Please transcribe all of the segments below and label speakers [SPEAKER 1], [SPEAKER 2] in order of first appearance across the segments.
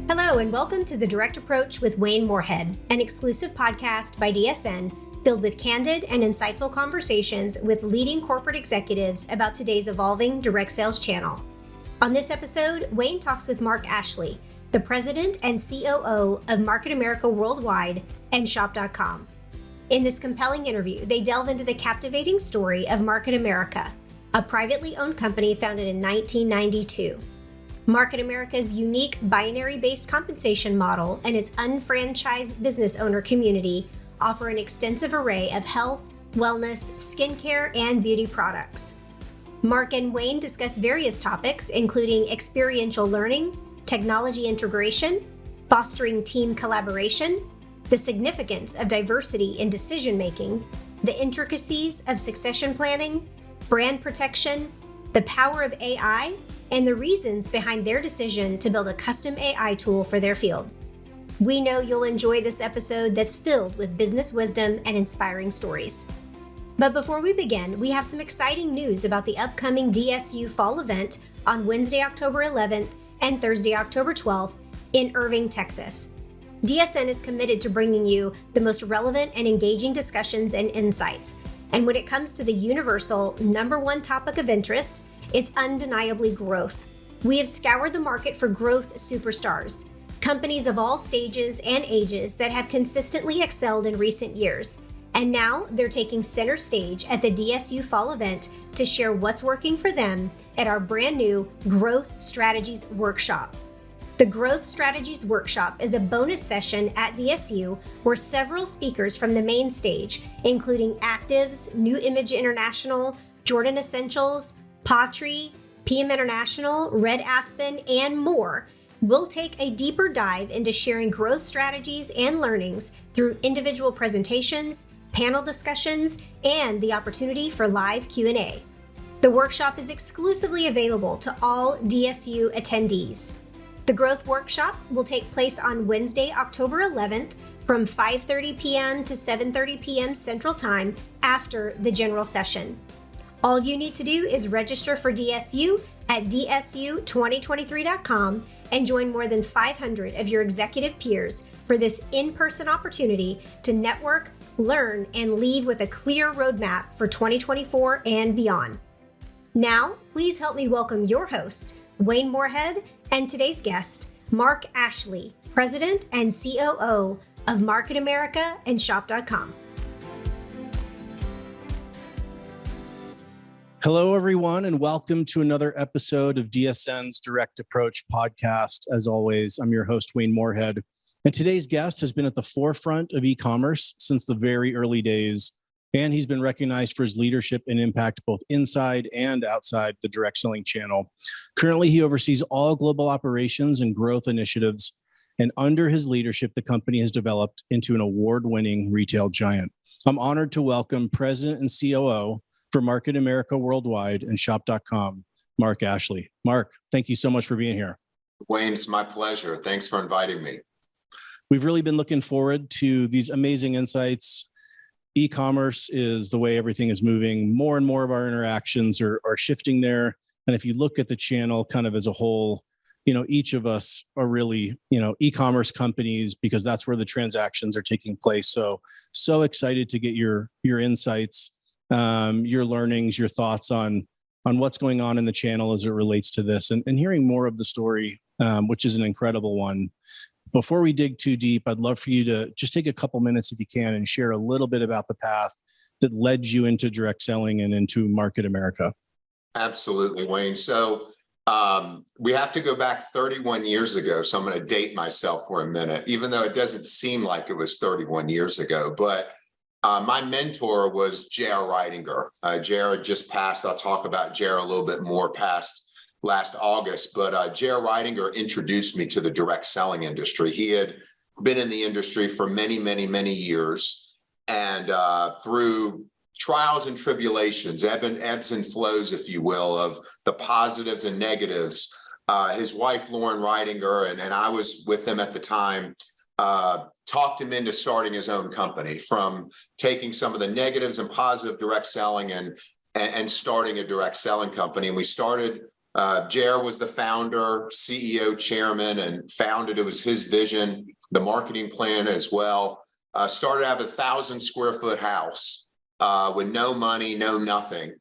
[SPEAKER 1] Hello, and welcome to The Direct Approach with Wayne Moorhead, an exclusive podcast by DSN filled with candid and insightful conversations with leading corporate executives about today's evolving direct sales channel. On this episode, Wayne talks with Marc Ashley, the president and COO of Market America Worldwide and Shop.com. In this compelling interview, they delve into the captivating story of Market America, a privately owned company founded in 1992. Market America's unique binary-based compensation model and its UnFranchise Business Owner community offer an extensive array of health, wellness, skincare, and beauty products. Marc and Wayne discuss various topics, including experiential learning, technology integration, fostering team collaboration, the significance of diversity in decision-making, the intricacies of succession planning, brand protection, the power of AI, and the reasons behind their decision to build a custom AI tool for their field. We know you'll enjoy this episode that's filled with business wisdom and inspiring stories. But before we begin, we have some exciting news about the upcoming DSU Fall event on Wednesday, October 11th and Thursday, October 12th in Irving, Texas. DSN is committed to bringing you the most relevant and engaging discussions and insights. And when it comes to the universal number one topic of interest, it's undeniably growth. We have scoured the market for growth superstars, companies of all stages and ages that have consistently excelled in recent years. And now they're taking center stage at the DSU Fall event to share what's working for them at our brand new Growth Strategies Workshop. The Growth Strategies Workshop is a bonus session at DSU where several speakers from the main stage, including Actives, New Image International, Jordan Essentials, Patry, PM International, Red Aspen, and more, will take a deeper dive into sharing growth strategies and learnings through individual presentations, panel discussions, and the opportunity for live Q&A. The workshop is exclusively available to all DSU attendees. The Growth Workshop will take place on Wednesday, October 11th from 5:30 p.m. to 7:30 p.m. Central Time after the general session. All you need to do is register for DSU at dsu2023.com and join more than 500 of your executive peers for this in-person opportunity to network, learn, and leave with a clear roadmap for 2024 and beyond. Now, please help me welcome your host, Wayne Moorhead, and today's guest, Marc Ashley, President and COO of Market America and Shop.com.
[SPEAKER 2] Hello, everyone, and welcome to another episode of DSN's Direct Approach podcast. As always, I'm your host, Wayne Moorhead, and today's guest has been at the forefront of e-commerce since the very early days, and he's been recognized for his leadership and impact both inside and outside the direct selling channel. Currently, he oversees all global operations and growth initiatives, and under his leadership, the company has developed into an award-winning retail giant. I'm honored to welcome President and COO for Market America Worldwide and Shop.com, Marc Ashley. Marc, thank you so much for being here.
[SPEAKER 3] Wayne, it's my pleasure. Thanks for inviting me.
[SPEAKER 2] We've really been looking forward to these amazing insights. E-commerce is the way everything is moving. More and more of our interactions are shifting there. And if you look at the channel kind of as a whole, each of us are really, e-commerce companies because that's where the transactions are taking place. So excited to get your insights, your learnings, your thoughts on what's going on in the channel as it relates to this and hearing more of the story, which is an incredible one. Before we dig too deep, I'd love for you to just take a couple minutes if you can and share a little bit about the path that led you into direct selling and into Market America.
[SPEAKER 3] Absolutely, Wayne. So we have to go back 31 years ago. So I'm going to date myself for a minute, even though it doesn't seem like it was 31 years ago. But my mentor was J.R. Ridinger. J.R. just passed. I'll talk about J.R. a little bit more past last August, but J.R. Ridinger introduced me to the direct selling industry. He had been in the industry for many, many, many years, and through trials and tribulations, ebbs and flows, if you will, of the positives and negatives, his wife, Loren Ridinger, and I was with him at the time, talked him into starting his own company, from taking some of the negatives and positive direct selling and starting a direct selling company. And we started JR was the founder, CEO, chairman, and founded. It was his vision, the marketing plan as well. Started out of 1,000 square foot house with no money, no nothing.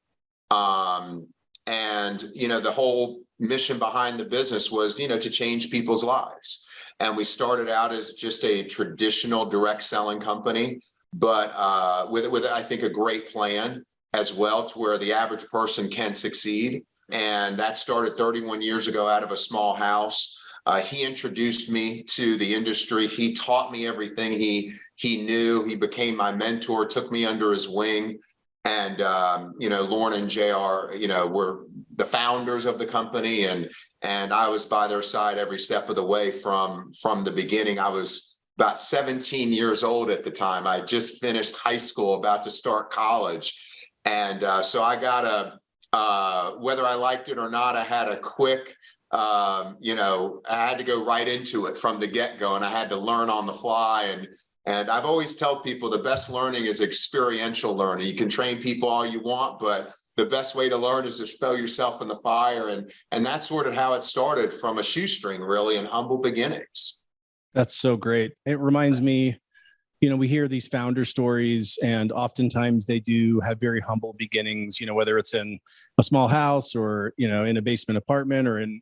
[SPEAKER 3] And, the whole mission behind the business was, to change people's lives. And we started out as just a traditional direct selling company, but with I think, a great plan as well to where the average person can succeed. And that started 31 years ago out of a small house. He introduced me to the industry. He taught me everything he knew. He became my mentor, took me under his wing. And, Loren and JR, were the founders of the company. And I was by their side every step of the way from the beginning. I was about 17 years old at the time. I just finished high school, about to start college. And so I got whether I liked it or not, I had a quick, I had to go right into it from the get-go, and I had to learn on the fly. And I've always tell people the best learning is experiential learning. You can train people all you want, but the best way to learn is to throw yourself in the fire. And that's sort of how it started, from a shoestring, really, and humble beginnings.
[SPEAKER 2] That's so great. It reminds me, we hear these founder stories, and oftentimes they do have very humble beginnings, whether it's in a small house or, in a basement apartment, or in,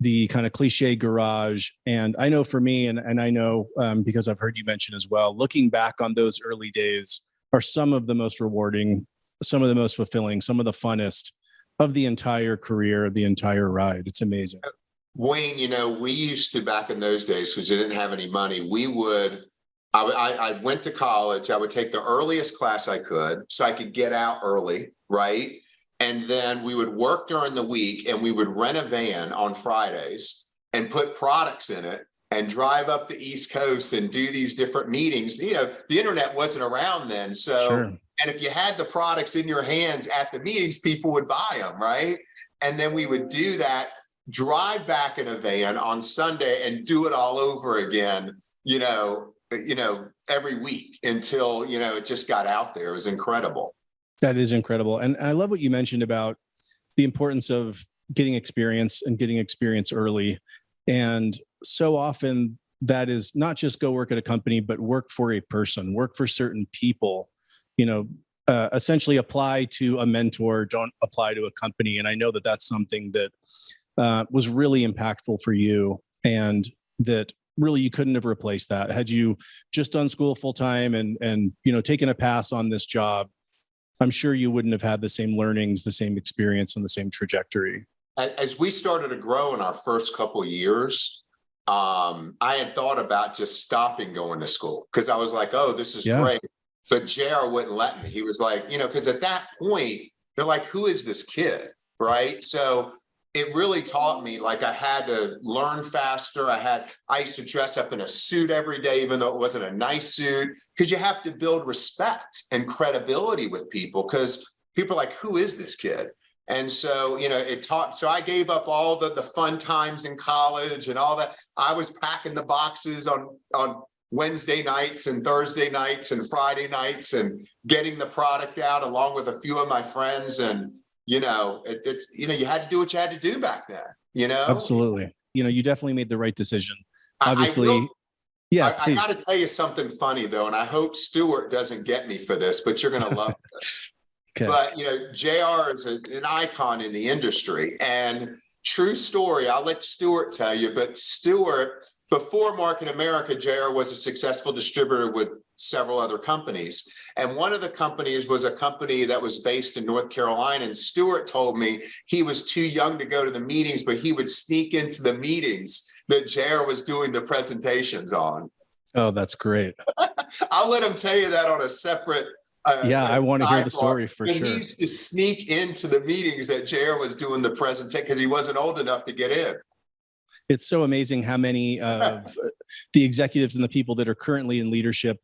[SPEAKER 2] the kind of cliche garage. And I know for me, and I know because I've heard you mention as well, looking back on those early days are some of the most rewarding, some of the most fulfilling, some of the funnest of the entire career, the entire ride. It's amazing.
[SPEAKER 3] Wayne, we used to, back in those days, because we didn't have any money, I went to college. I would take the earliest class I could so I could get out early, right? And then we would work during the week, and we would rent a van on Fridays and put products in it and drive up the East Coast and do these different meetings. The internet wasn't around then. So,
[SPEAKER 2] sure.
[SPEAKER 3] And if you had the products in your hands at the meetings, people would buy them, right? And then we would do that, drive back in a van on Sunday and do it all over again, every week until, it just got out there. It was incredible.
[SPEAKER 2] That is incredible. And I love what you mentioned about the importance of getting experience and getting experience early. And so often that is not just go work at a company, but work for a person, work for certain people, essentially apply to a mentor, don't apply to a company. And I know that that's something that was really impactful for you, and that really you couldn't have replaced that. Had you just done school full time and taken a pass on this job, I'm sure you wouldn't have had the same learnings, the same experience, and the same trajectory.
[SPEAKER 3] As we started to grow in our first couple of years, I had thought about just stopping going to school, because I was like, oh, this is great. But JR wouldn't let me. He was like, because at that point, they're like, who is this kid? Right. So it really taught me, like, I had to learn faster. I used to dress up in a suit every day, even though it wasn't a nice suit, because you have to build respect and credibility with people, because people are like, who is this kid? And so, it taught. So I gave up all the fun times in college and all that. I was packing the boxes on Wednesday nights and Thursday nights and Friday nights and getting the product out along with a few of my friends. And you had to do what you had to do back then,
[SPEAKER 2] Absolutely. You definitely made the right decision. Obviously.
[SPEAKER 3] I got to tell you something funny, though, and I hope Stuart doesn't get me for this, but you're going to love this.
[SPEAKER 2] Okay.
[SPEAKER 3] But, JR is an icon in the industry, and true story, I'll let Stuart tell you, but Stuart, before Market America, JR was a successful distributor with several other companies. And one of the companies was a company that was based in North Carolina. And Stuart told me he was too young to go to the meetings, but he would sneak into the meetings that JR was doing the presentations on.
[SPEAKER 2] Oh, that's great.
[SPEAKER 3] I'll let him tell you that on a separate.
[SPEAKER 2] I want to hear the story for sure.
[SPEAKER 3] He used to sneak into the meetings that JR was doing the presentation because he wasn't old enough to get in.
[SPEAKER 2] It's so amazing how many of the executives and the people that are currently in leadership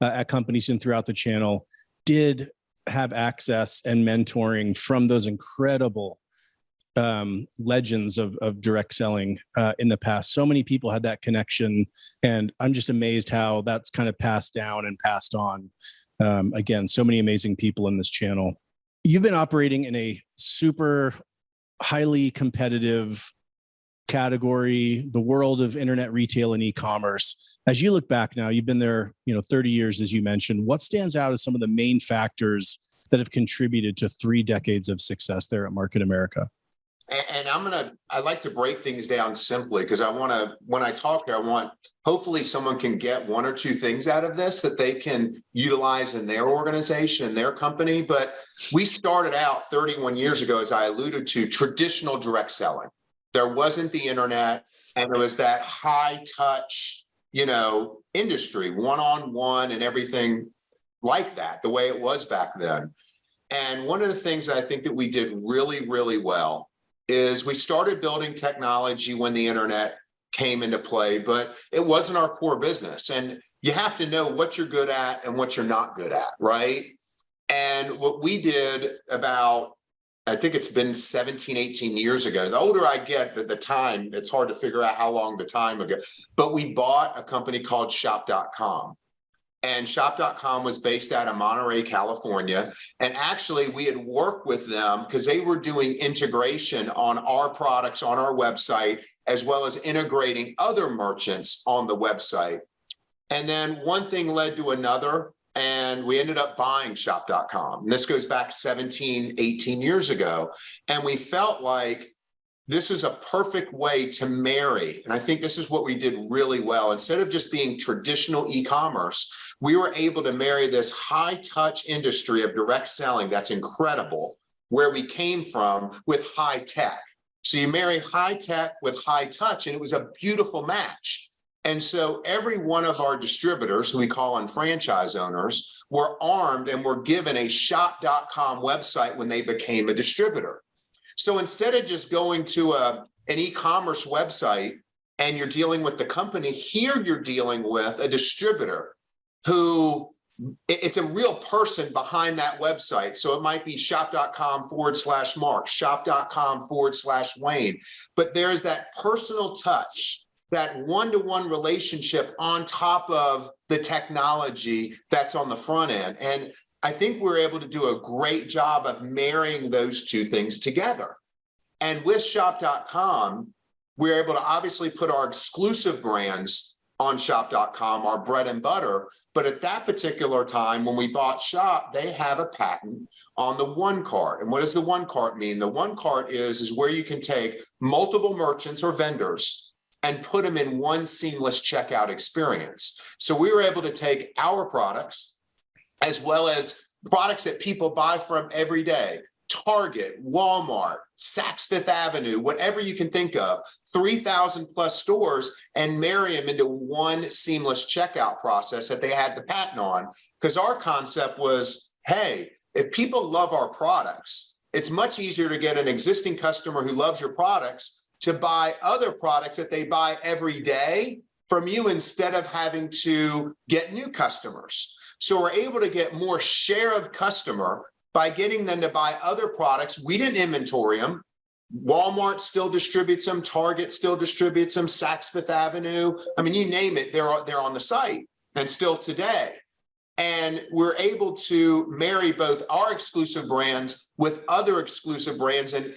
[SPEAKER 2] at companies and throughout the channel did have access and mentoring from those incredible legends of direct selling in the past. So many people had that connection, and I'm just amazed how that's kind of passed down and passed on. Again, so many amazing people in this channel. You've been operating in a super highly competitive category, the world of internet retail and e-commerce. As you look back now, you've been there, 30 years, as you mentioned. What stands out as some of the main factors that have contributed to 3 decades of success there at Market America?
[SPEAKER 3] And I like to break things down simply because when I talk here, hopefully someone can get 1 or 2 things out of this that they can utilize in their organization, their company. But we started out 31 years ago, as I alluded to, traditional direct selling. There wasn't the internet, and there was that high touch, industry, one-on-one and everything like that, the way it was back then. And one of the things I think that we did really, really well is we started building technology when the internet came into play, but it wasn't our core business. And you have to know what you're good at and what you're not good at, right? And what we did I think it's been 17, 18 years ago. The older I get, the time, it's hard to figure out how long the time ago, but we bought a company called shop.com. And shop.com was based out of Monterey, California. And actually, we had worked with them because they were doing integration on our products on our website, as well as integrating other merchants on the website. And then one thing led to another, and we ended up buying shop.com. And this goes back 17, 18 years ago. And we felt like this is a perfect way to marry. And I think this is what we did really well. Instead of just being traditional e-commerce, we were able to marry this high touch industry of direct selling that's incredible, where we came from, with high tech. So you marry high tech with high touch, and it was a beautiful match. And so every one of our distributors, who we call UnFranchise owners, were armed and were given a shop.com website when they became a distributor. So instead of just going to an e-commerce website and you're dealing with the company, here you're dealing with a distributor who, it's a real person behind that website. So it might be shop.com/Mark, shop.com/Wayne. But there's that personal touch, that one-to-one relationship on top of the technology that's on the front end. And I think we're able to do a great job of marrying those 2 things together. And with shop.com, we're able to obviously put our exclusive brands on shop.com, our bread and butter. But at that particular time, when we bought Shop, they have a patent on the one cart. And what does the one cart mean? The one cart is where you can take multiple merchants or vendors and put them in one seamless checkout experience. So we were able to take our products, as well as products that people buy from every day, Target, Walmart, Saks Fifth Avenue, whatever you can think of, 3,000 plus stores, and marry them into one seamless checkout process that they had the patent on. Because our concept was, hey, if people love our products, it's much easier to get an existing customer who loves your products to buy other products that they buy every day from you, instead of having to get new customers. So we're able to get more share of customer by getting them to buy other products. We didn't inventory them. Walmart still distributes them. Target still distributes them. Saks Fifth Avenue. I mean, you name it, they're on the site, and still today. And we're able to marry both our exclusive brands with other exclusive brands. And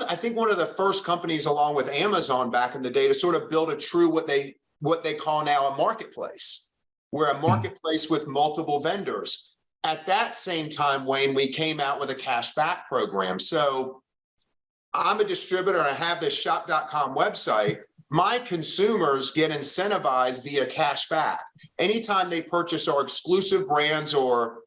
[SPEAKER 3] I think one of the first companies, along with Amazon back in the day, to sort of build a true what they call now a marketplace. We're a marketplace with multiple vendors. At that same time, Wayne, we came out with a cash back program. So I'm a distributor and I have this shop.com website. My consumers get incentivized via cash back. Anytime they purchase our exclusive brands or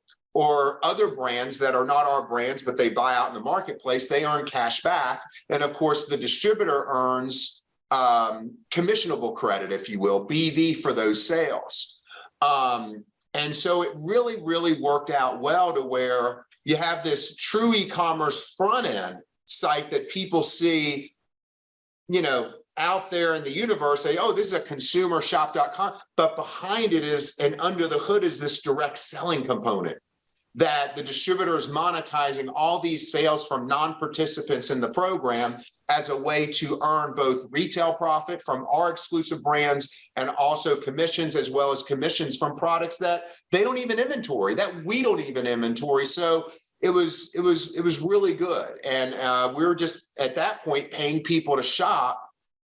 [SPEAKER 3] other brands that are not our brands, but they buy out in the marketplace, they earn cash back. And of course, the distributor earns commissionable credit, if you will, BV for those sales. And so it really, really worked out well to where you have this true e-commerce front end site that people see, out there in the universe, say, oh, this is a consumer shop.com. But behind it is, and under the hood is this direct selling component that the distributor is monetizing all these sales from non-participants in the program as a way to earn both retail profit from our exclusive brands and also commissions, as well as commissions from products that they don't even inventory, that we don't even inventory. So it was really good. And we were just at that point paying people to shop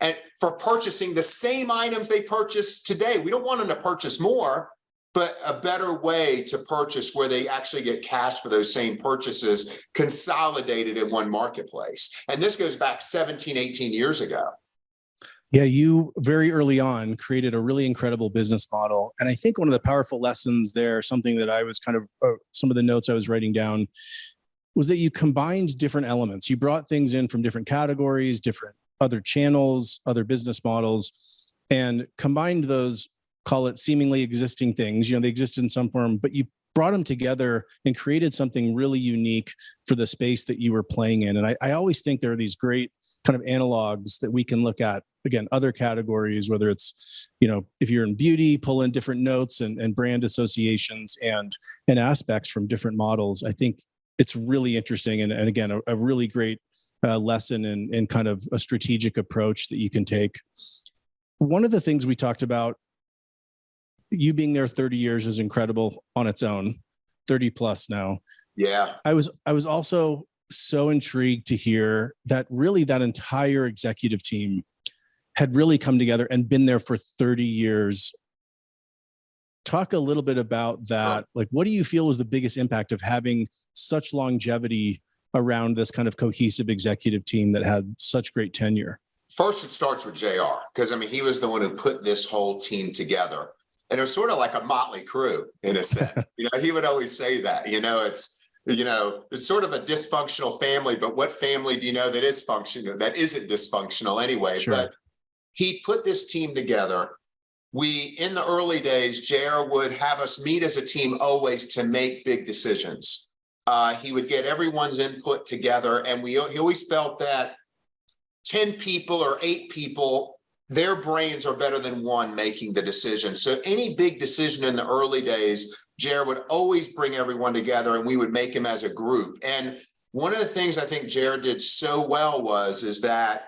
[SPEAKER 3] and for purchasing the same items they purchase today. We don't want them to purchase more, but a better way to purchase where they actually get cash for those same purchases consolidated in one marketplace. And this goes back 17, 18 years ago.
[SPEAKER 2] Yeah, you very early on created a really incredible business model. And I think one of the powerful lessons there, something that I was kind of, some of the notes I was writing down, was that you combined different elements. You brought things in from different categories, different other channels, other business models, and combined those, call it seemingly existing things. They exist in some form, but you brought them together and created something really unique for the space that you were playing in. And I always think there are these great kind of analogs that we can look at, again, other categories, whether it's, if you're in beauty, pull in different notes and brand associations and aspects from different models. I think it's really interesting. And again, a really great lesson in kind of a strategic approach that you can take. One of the things we talked about, you being there 30 years is incredible on its own, 30 plus now.
[SPEAKER 3] Yeah.
[SPEAKER 2] I was also so intrigued to hear that really that entire executive team had really come together and been there for 30 years. Talk a little bit about that. Like, what do you feel was the biggest impact of having such longevity around this kind of cohesive executive team that had such great tenure?
[SPEAKER 3] First, it starts with JR, because he was the one who put this whole team together. And it was sort of like a motley crew in a sense. He would always say that, it's sort of a dysfunctional family, but what family do you know that is functional, that isn't dysfunctional anyway?
[SPEAKER 2] Sure.
[SPEAKER 3] But he put this team together. In the early days, JR would have us meet as a team always to make big decisions. He would get everyone's input together. And he always felt that 10 people or 8 people, their brains are better than one making the decision. So any big decision in the early days, JR would always bring everyone together and we would make them as a group. And one of the things I think JR did so well is that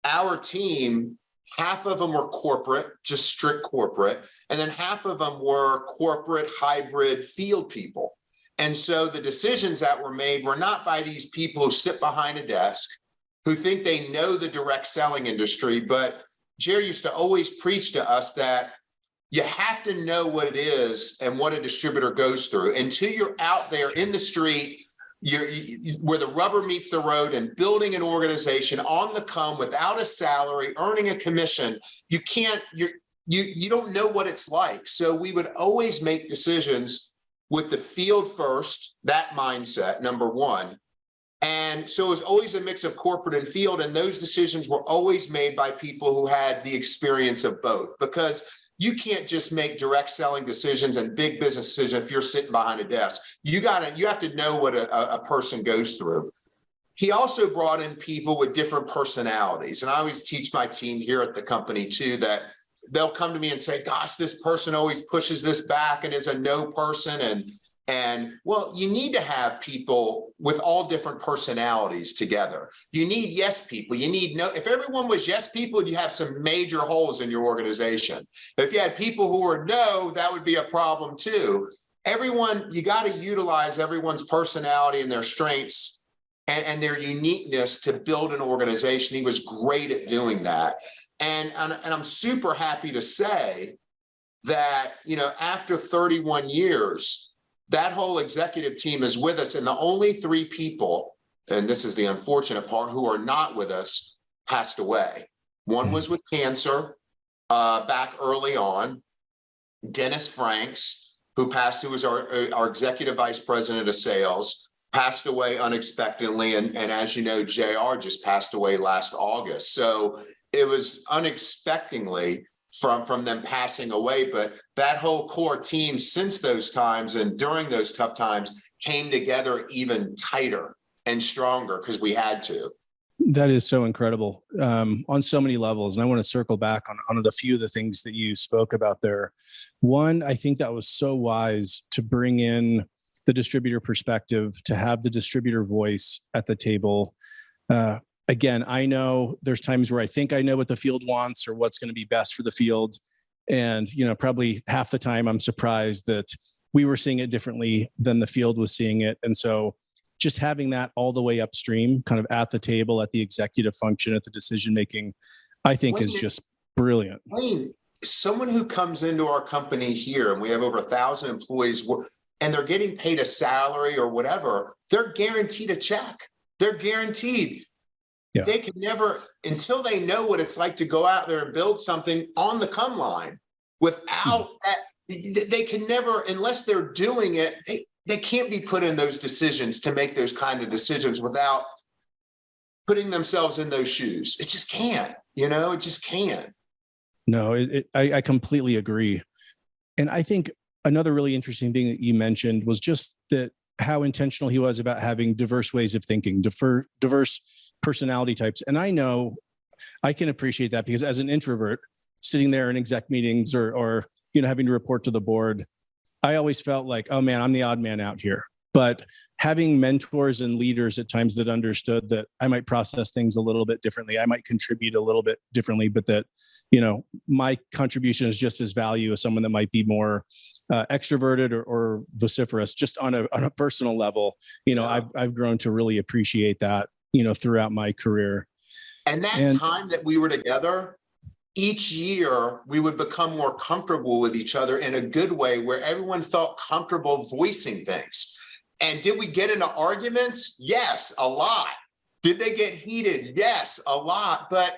[SPEAKER 3] our team, half of them were corporate, just strict corporate, and then half of them were corporate hybrid field people. And so the decisions that were made were not by these people who sit behind a desk, who think they know the direct selling industry, but Jerry used to always preach to us that you have to know what it is and what a distributor goes through. Until you're out there in the street, where the rubber meets the road and building an organization on the come without a salary, earning a commission, you don't know what it's like. So we would always make decisions with the field first, that mindset, number one. And so it was always a mix of corporate and field. And those decisions were always made by people who had the experience of both, because you can't just make direct selling decisions and big business decisions if you're sitting behind a desk. You have to know what a person goes through. He also brought in people with different personalities. And I always teach my team here at the company too, that they'll come to me and say, gosh, this person always pushes this back and is a no person. And well, you need to have people with all different personalities together. You need yes people. You need no. If everyone was yes people, you have some major holes in your organization. If you had people who were no, that would be a problem too. You got to utilize everyone's personality and their strengths and their uniqueness to build an organization. He was great at doing that. And I'm super happy to say that, after 31 years, that whole executive team is with us, and the only 3 people, and this is the unfortunate part, who are not with us, passed away. One was with cancer back early on. Dennis Franks, who was our executive vice president of sales, passed away unexpectedly. And as you know, JR just passed away last August. So it was unexpectedly from them passing away, but that whole core team since those times and during those tough times came together even tighter and stronger because we had to.
[SPEAKER 2] That is so incredible on so many levels. And I want to circle back on a few of the things that you spoke about there. One, I think that was so wise to bring in the distributor perspective, to have the distributor voice at the table. Again, I know there's times where I think I know what the field wants or what's going to be best for the field. And, probably half the time I'm surprised that we were seeing it differently than the field was seeing it. And so just having that all the way upstream, kind of at the table, at the executive function, at the decision-making, I think is just brilliant.
[SPEAKER 3] Someone who comes into our company here, and we have over 1,000 employees, and they're getting paid a salary or whatever, they're guaranteed a check. They're guaranteed. Yeah. They can never, until they know what it's like to go out there and build something on the come line, without that, they can never, unless they're doing it, they can't be put in those decisions to make those kind of decisions without putting themselves in those shoes. It just can't, it just can't.
[SPEAKER 2] No, I completely agree. And I think another really interesting thing that you mentioned was just that how intentional he was about having diverse ways of thinking, diverse personality types. And I know I can appreciate that because as an introvert, sitting there in exec meetings or having to report to the board, I always felt like, oh man, I'm the odd man out here. But having mentors and leaders at times that understood that I might process things a little bit differently, I might contribute a little bit differently, but that, my contribution is just as value as someone that might be more extroverted or vociferous, just on a personal level. I've grown to really appreciate that, throughout my career.
[SPEAKER 3] And time that we were together, each year we would become more comfortable with each other in a good way where everyone felt comfortable voicing things. And did we get into arguments? Yes, a lot. Did they get heated? Yes, a lot. But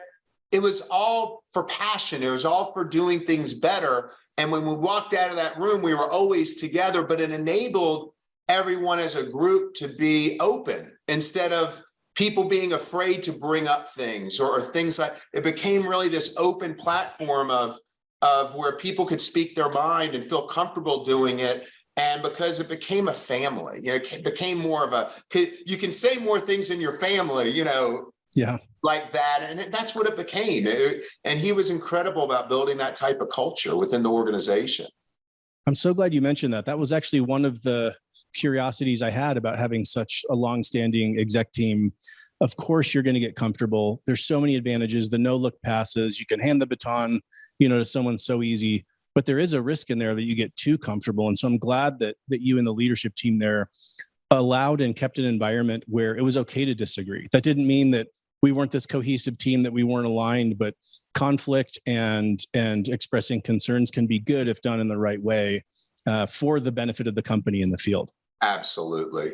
[SPEAKER 3] it was all for passion. It was all for doing things better. And when we walked out of that room, we were always together, but it enabled everyone as a group to be open instead of people being afraid to bring up things or things like it became really this open platform of where people could speak their mind and feel comfortable doing it. And because it became a family, it became more of you can say more things in your family, like that. And that's what it became. And he was incredible about building that type of culture within the organization.
[SPEAKER 2] I'm so glad you mentioned that. That was actually one of the curiosities I had about having such a longstanding exec team. Of course, you're going to get comfortable. There's so many advantages. The no-look passes. You can hand the baton, to someone so easy. But there is a risk in there that you get too comfortable. And so I'm glad that you and the leadership team there allowed and kept an environment where it was okay to disagree. That didn't mean that we weren't this cohesive team, that we weren't aligned, but conflict and expressing concerns can be good if done in the right way for the benefit of the company in the field.
[SPEAKER 3] Absolutely.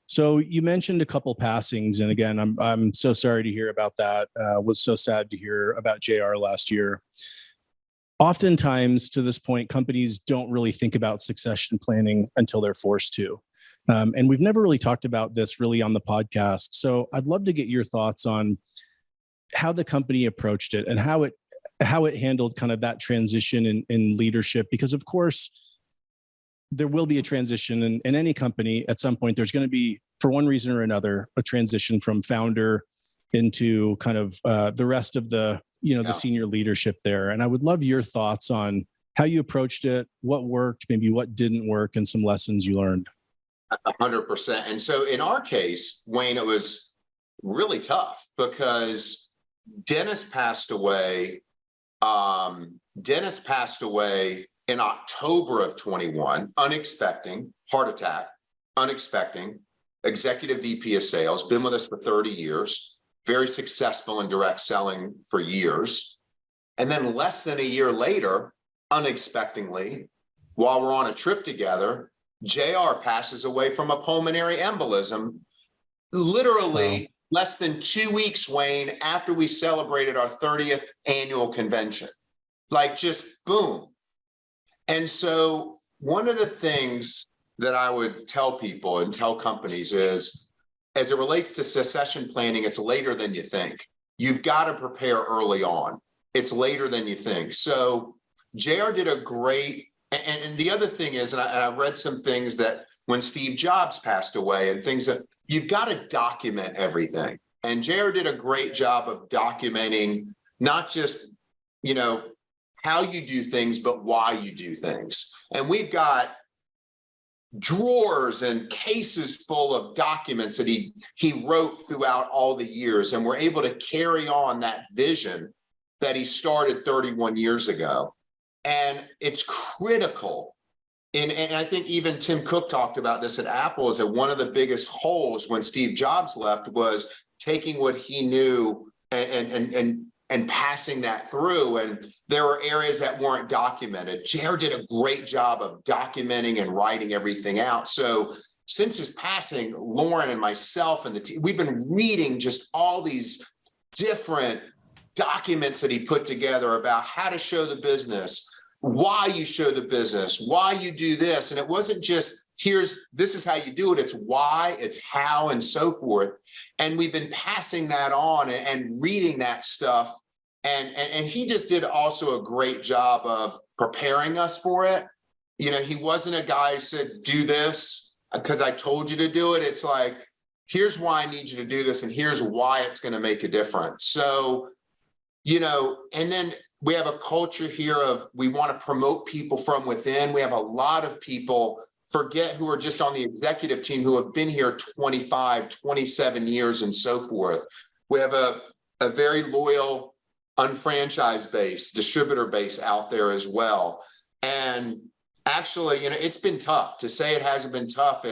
[SPEAKER 2] So you mentioned a couple passings, and again, I'm so sorry to hear about that. Was so sad to hear about JR last year. Oftentimes, to this point, companies don't really think about succession planning until they're forced to. And we've never really talked about this really on the podcast. So I'd love to get your thoughts on how the company approached it and how it handled kind of that transition in leadership. Because of course, there will be a transition in any company. At some point, there's going to be, for one reason or another, a transition from founder into kind of the rest of the the senior leadership there. And I would love your thoughts on how you approached it, what worked, maybe what didn't work, and some lessons you learned.
[SPEAKER 3] 100%. And so in our case, Wayne, it was really tough because Dennis passed away. Dennis passed away in October of 21, unexpected, heart attack, unexpected, executive VP of sales, been with us for 30 years. Very successful in direct selling for years. And then less than a year later, unexpectedly, while we're on a trip together, JR passes away from a pulmonary embolism, literally less than 2 weeks, Wayne, after we celebrated our 30th annual convention. Like just boom. And so one of the things that I would tell people and tell companies is, as it relates to succession planning, it's later than you think. You've got to prepare early on. It's later than you think. So JR did a great, and the other thing is, and I read some things that when Steve Jobs passed away and things that you've got to document everything. And JR did a great job of documenting not just, how you do things, but why you do things. And we've got drawers and cases full of documents that he wrote throughout all the years, and we're able to carry on that vision that he started 31 years ago. And it's critical and I think even Tim Cook talked about this at Apple, is that one of the biggest holes when Steve Jobs left was taking what he knew and passing that through. And there were areas that weren't documented. Jared did a great job of documenting and writing everything out. So since his passing, Loren and myself and the team, we've been reading just all these different documents that he put together about how to show the business, why you show the business, why you do this. And it wasn't just this is how you do it. It's why, it's how, and so forth. And we've been passing that on and reading that stuff. And he just did also a great job of preparing us for it. You know, he wasn't a guy who said, do this because I told you to do it. It's like, here's why I need you to do this, and here's why it's going to make a difference. So, you know, and then we have a culture here of we want to promote people from within. We have a lot of people, who are just on the executive team, who have been here 25, 27 years and so forth. We have a very loyal UnFranchise base, distributor base out there as well. And actually, you know, it's been tough. To say it hasn't been tough,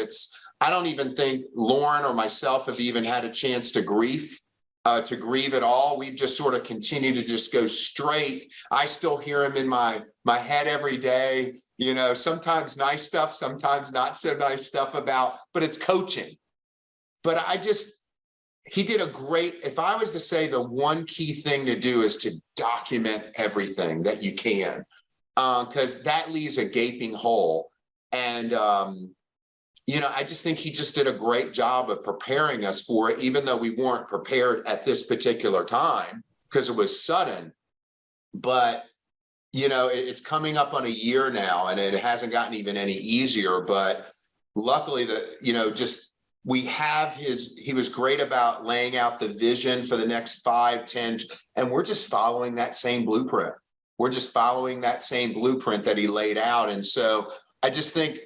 [SPEAKER 3] I don't even think Loren or myself have even had a chance to grieve at all. We've just sort of continued to just go straight. I still hear him in my head every day. You know, sometimes nice stuff, sometimes not so nice stuff but it's coaching. But he did a great, if I was to say the one key thing to do is to document everything that you can, because that leaves a gaping hole. And, you know, I just think he just did a great job of preparing us for it, even though we weren't prepared at this particular time because it was sudden. But you know, it's coming up on a year now, and it hasn't gotten even any easier. But luckily, he was great about laying out the vision for the next 5, 10, and we're just following that same blueprint. We're just following that same blueprint that he laid out. And so I just think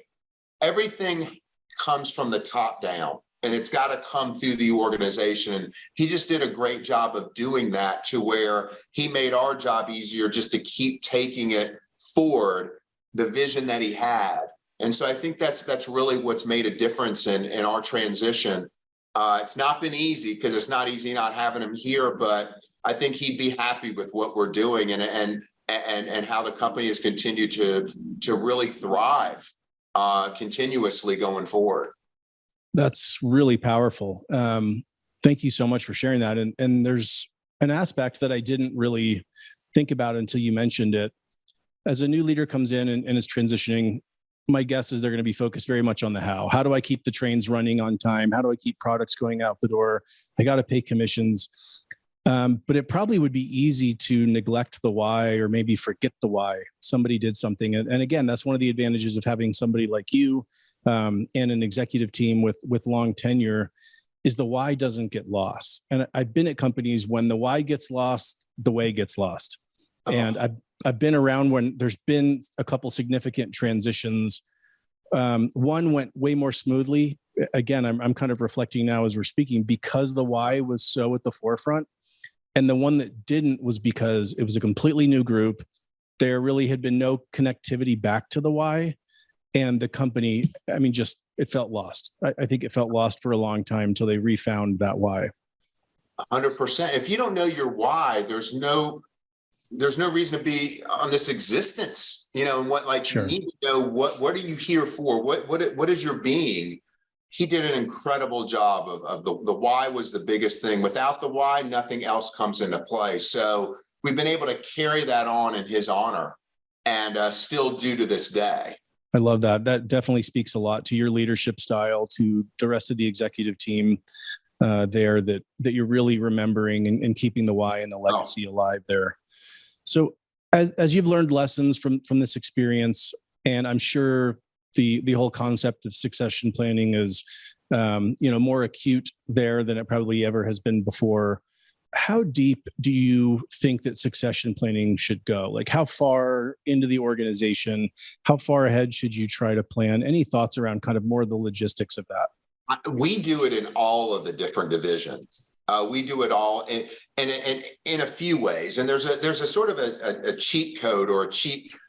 [SPEAKER 3] everything comes from the top down, and it's got to come through the organization. He just did a great job of doing that, to where he made our job easier just to keep taking it forward, the vision that he had. And so I think that's really what's made a difference in our transition. It's not been easy, because it's not easy not having him here, but I think he'd be happy with what we're doing and how the company has continued to really thrive continuously going forward.
[SPEAKER 2] That's really powerful. Thank you so much for sharing that. And there's an aspect that I didn't really think about until you mentioned it. As a new leader comes in and is transitioning, my guess is they're going to be focused very much on the how. How do I keep the trains running on time? How do I keep products going out the door? I got to pay commissions. But it probably would be easy to neglect the why, or maybe forget the why. Somebody did something. And again, that's one of the advantages of having somebody like you and an executive team with long tenure, is the why doesn't get lost. And I've been at companies when the why gets lost, the way gets lost. Oh. And I've been around when there's been a couple significant transitions. One went way more smoothly. Again, I'm kind of reflecting now as we're speaking, because the why was so at the forefront. And the one that didn't was because it was a completely new group. There really had been no connectivity back to the why. And the company, I mean, it felt lost. I think it felt lost for a long time until they refound that why.
[SPEAKER 3] 100%. If you don't know your why, there's no reason to be on this existence, you know, and
[SPEAKER 2] Sure.
[SPEAKER 3] You need to know what are you here for? What is your being? He did an incredible job of the why was the biggest thing. Without the why, nothing else comes into play. So we've been able to carry that on in his honor, and still do to this day.
[SPEAKER 2] I love that. That definitely speaks a lot to your leadership style, to the rest of the executive team there, that you're really remembering and keeping the why and the legacy alive there. So as you've learned lessons from this experience, and I'm sure the whole concept of succession planning is more acute there than it probably ever has been before. How deep do you think that succession planning should go? Like, how far into the organization, how far ahead should you try to plan? Any thoughts around kind of more the logistics of that?
[SPEAKER 3] We do it in all of the different divisions. We do it all in a few ways. And there's a sort of a cheat code or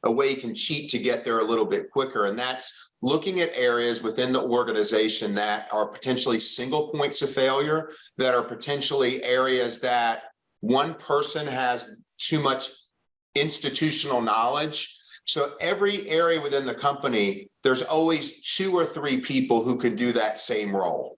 [SPEAKER 3] a way you can cheat to get there a little bit quicker. And that's looking at areas within the organization that are potentially single points of failure, that are potentially areas that one person has too much institutional knowledge. So every area within the company, there's always 2 or 3 people who can do that same role.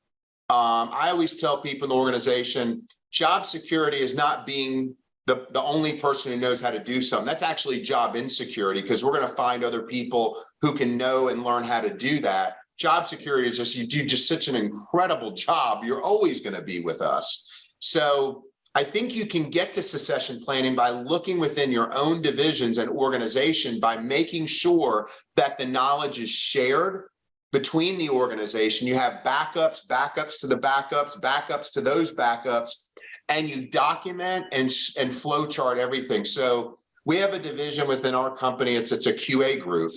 [SPEAKER 3] I always tell people in the organization, job security is not being the only person who knows how to do something. That's actually job insecurity, because we're going to find other people who can know and learn how to do that. Job security is just, you do just such an incredible job. You're always going to be with us. So I think you can get to succession planning by looking within your own divisions and organization, by making sure that the knowledge is shared between the organization. You have backups to the backups to those backups, and you document and flow chart everything. So we have a division within our company. It's a QA group,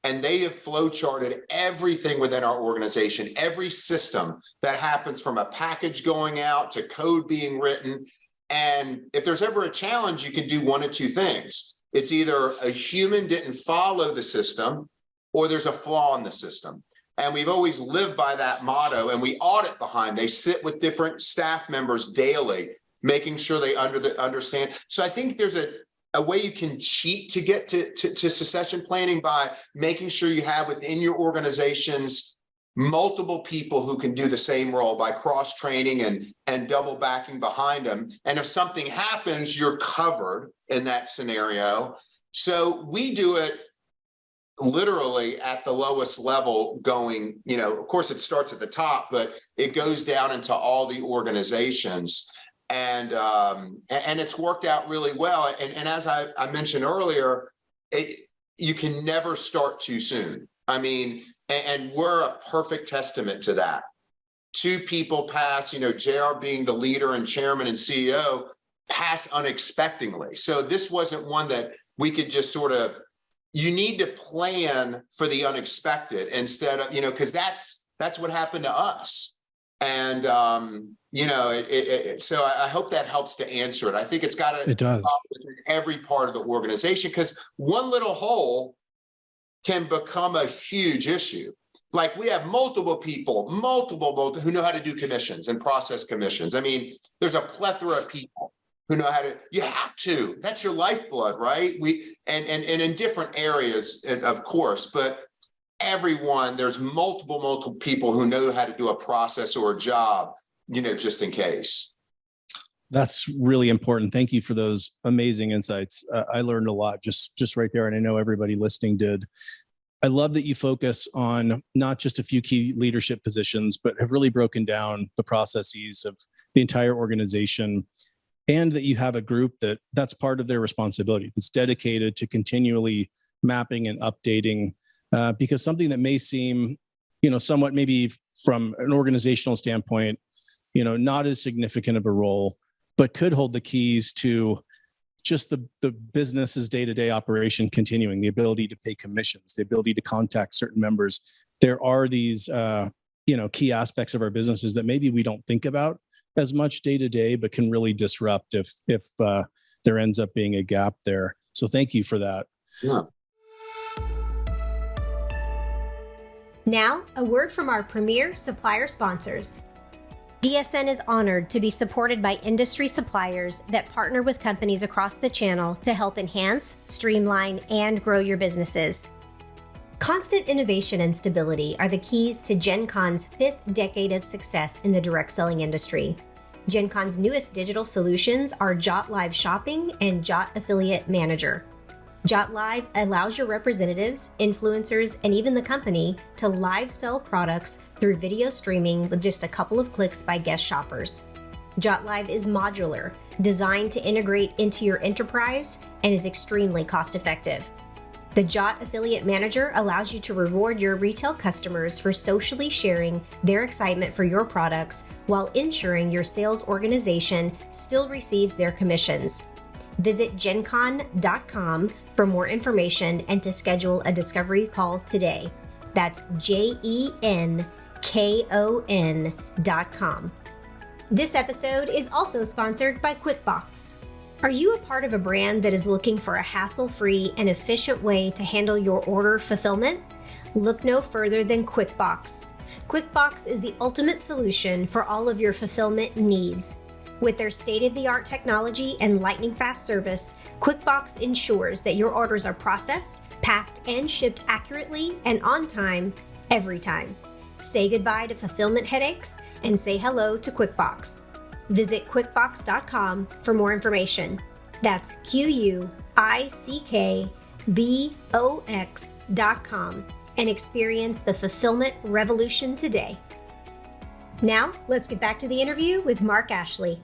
[SPEAKER 3] and they have flow charted everything within our organization, every system that happens, from a package going out to code being written. And if there's ever a challenge, you can do one of 2 things. It's either a human didn't follow the system, or there's a flaw in the system. And we've always lived by that motto, and we audit behind. They sit with different staff members daily, making sure they understand. So I think there's a way you can cheat to get to succession planning, by making sure you have within your organizations multiple people who can do the same role, by cross-training and double backing behind them. And if something happens, you're covered in that scenario. So we do it literally at the lowest level, going, of course it starts at the top, but it goes down into all the organizations. And it's worked out really well. And as I mentioned earlier, you can never start too soon. I mean, and we're a perfect testament to that. 2 people pass, JR being the leader and chairman and CEO, pass unexpectedly. So this wasn't one that we could just sort of, you need to plan for the unexpected instead of, because that's what happened to us. And, so I hope that helps to answer it. I think it does within every part of the organization, because one little hole can become a huge issue. Like, we have multiple people who know how to do commissions and process commissions. I mean, there's a plethora of people who know how to, you have to, that's your lifeblood, right? And in different areas, of course, but everyone, there's multiple people who know how to do a process or a job, just in case.
[SPEAKER 2] That's really important. Thank you for those amazing insights. I learned a lot just right there, and I know everybody listening did. I love that you focus on not just a few key leadership positions, but have really broken down the processes of the entire organization, and that you have a group that's part of their responsibility, that's dedicated to continually mapping and updating, because something that may seem, somewhat maybe from an organizational standpoint, not as significant of a role, but could hold the keys to just the business's day-to-day operation continuing, the ability to pay commissions, the ability to contact certain members. There are these, key aspects of our businesses that maybe we don't think about as much day to day, but can really disrupt if there ends up being a gap there. So thank you for that.
[SPEAKER 3] Yeah.
[SPEAKER 1] Now, a word from our premier supplier sponsors. DSN is honored to be supported by industry suppliers that partner with companies across the channel to help enhance, streamline, and grow your businesses. Constant innovation and stability are the keys to Gen Con's 5th decade of success in the direct selling industry. Gen Con's newest digital solutions are Jot Live Shopping and Jot Affiliate Manager. Jot Live allows your representatives, influencers, and even the company to live sell products through video streaming with just a couple of clicks by guest shoppers. Jot Live is modular, designed to integrate into your enterprise, and is extremely cost-effective. The Jot Affiliate Manager allows you to reward your retail customers for socially sharing their excitement for your products while ensuring your sales organization still receives their commissions. Visit gencon.com for more information and to schedule a discovery call today. That's JENKON.com. This episode is also sponsored by QuickBox. Are you a part of a brand that is looking for a hassle-free and efficient way to handle your order fulfillment? Look no further than QuickBox. QuickBox is the ultimate solution for all of your fulfillment needs. With their state-of-the-art technology and lightning-fast service, QuickBox ensures that your orders are processed, packed, and shipped accurately and on time, every time. Say goodbye to fulfillment headaches and say hello to QuickBox. Visit quickbox.com for more information. That's QUICKBOX.com and experience the fulfillment revolution today. Now, let's get back to the interview with Marc Ashley.